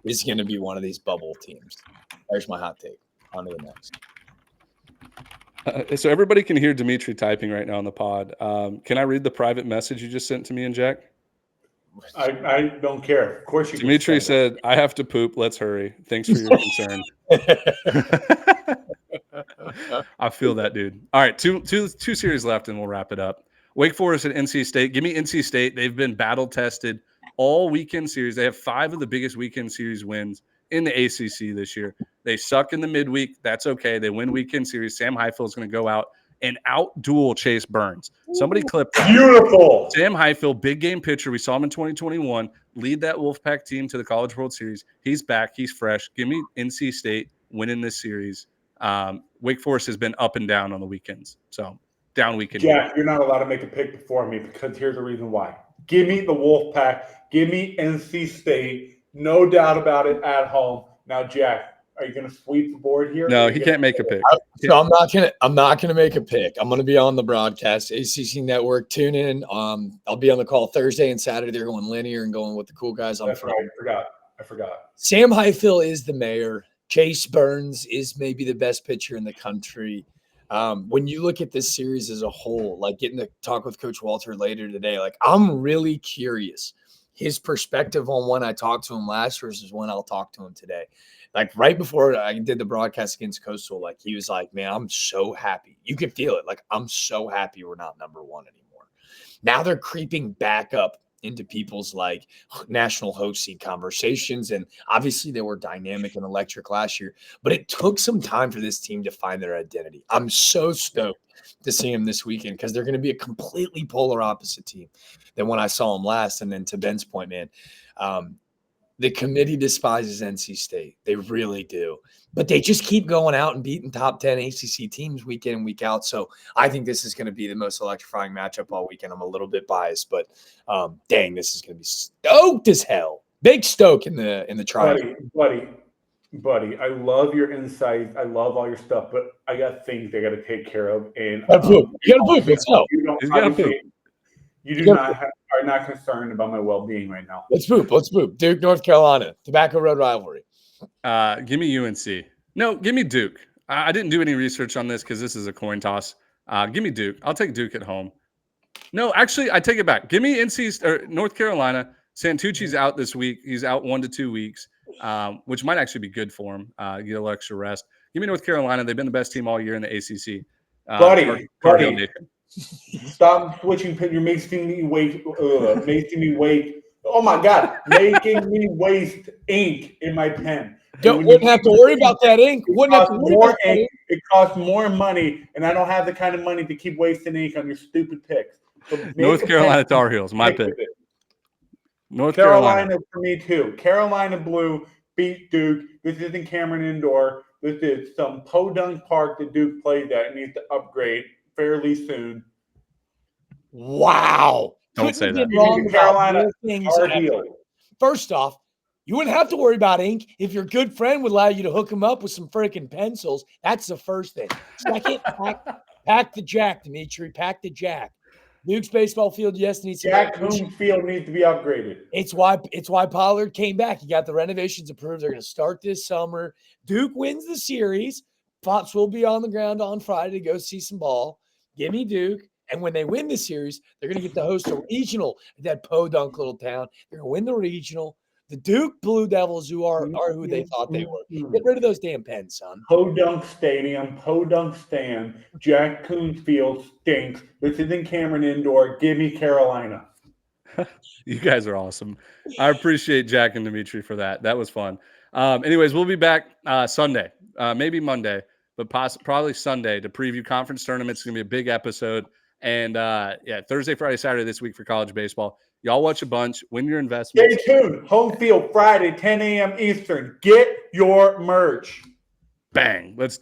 is going to be one of these bubble teams. There's my hot take. On to the next. So everybody can hear Dimitri typing right now on the pod. Can I read the private message you just sent to me and Jack? I don't care. Of course you can. Dimitri said, I have to poop. Let's hurry. Thanks for your concern. I feel that, dude. All right, two series left, and we'll wrap it up. Wake Forest and NC State. Give me NC State. They've been battle-tested all weekend series. They have 5 of the biggest weekend series wins in the ACC this year. They suck in the midweek. That's okay. They win weekend series. Sam Heifel is going to go out and out-duel Chase Burns. Somebody clipped that. Beautiful. Sam Highfield, big game pitcher. We saw him in 2021 lead that Wolfpack team to the College World Series. He's back. He's fresh. Give me NC State winning this series. Wake Forest has been up and down on the weekends. So down weekend. Jack, you're not allowed to make a pick before me because here's the reason why. Give me the Wolfpack. Give me NC State. No doubt about it at home. Now, Jack, are you going to sweep the board here? No, he can't make a pick. So I'm not gonna make a pick. I'm gonna be on the broadcast, ACC Network. Tune in. I'll be on the call Thursday and Saturday. They're going linear and going with the cool guys on That's Friday. right. I forgot. Sam Highfield is the mayor. Chase Burns is maybe the best pitcher in the country. When you look at this series as a whole, like getting to talk with Coach Walter later today, like I'm really curious his perspective on when I talked to him last versus when I'll talk to him today. Like right before I did the broadcast against Coastal, like he was like, man, I'm so happy. You can feel it. Like, I'm so happy we're not number one anymore. Now they're creeping back up into people's like national host seat conversations. And obviously they were dynamic and electric last year, but it took some time for this team to find their identity. I'm so stoked to see them this weekend because they're going to be a completely polar opposite team than when I saw them last. And then to Ben's point, man, the committee despises NC State. They really do. But they just keep going out and beating top 10 ACC teams week in and week out. So I think this is going to be the most electrifying matchup all weekend. I'm a little bit biased, but dang, this is going to be stoked as hell. Big stoke in the trial. Buddy, I love your insights. I love all your stuff, but I got things they got to take care of. And You got to poop. Let's go. You are not concerned about my well-being right now. Let's poop. Duke, North Carolina, Tobacco Road rivalry. Give me UNC. No, give me Duke. I didn't do any research on this because this is a coin toss. Give me Duke. I'll take Duke at home. No, actually, I take it back. Give me North Carolina. Santucci's out this week. He's out 1 to 2 weeks, which might actually be good for him. Get a little extra rest. Give me North Carolina. They've been the best team all year in the ACC. Buddy. Stop switching. You're making me wait. Making me wait. Oh my God! Making me waste ink in my pen. Wouldn't have to worry about that ink. Wouldn't have to worry about that ink. It costs more money, and I don't have the kind of money to keep wasting ink on your stupid picks. So North Carolina Tar Heels, my pick. North Carolina for me too. Carolina Blue beat Duke. This isn't Cameron Indoor. This is some podunk park that Duke played at and needs to upgrade fairly soon. Wow. Don't say that. Carolina Tar Heels. First off, you wouldn't have to worry about ink if your good friend would allow you to hook him up with some freaking pencils. That's the first thing. Second, pack the jack, Dimitri. Pack the jack. Duke's baseball field, yes, needs Jack Coon Field needs to be upgraded. It's why Pollard came back. He got the renovations approved. They're going to start this summer. Duke wins the series. Pops will be on the ground on Friday to go see some ball. Give me Duke. And when they win the series, they're going to get to host a regional at that podunk little town. They're going to win the regional. The Duke Blue Devils, who are who they thought they were. Get rid of those damn pens, son. Podunk Stadium, Podunk Stand, Jack Coon Field stinks. This isn't Cameron Indoor. Give me Carolina. You guys are awesome. I appreciate Jack and Dimitri for that. That was fun. Anyways, we'll be back Sunday, maybe Monday, but probably Sunday to preview conference tournaments. It's going to be a big episode. And Thursday, Friday, Saturday this week for college baseball. Y'all watch a bunch. Win your investments. Stay tuned. Home field Friday, 10 a.m. Eastern. Get your merch. Bang. Let's do it.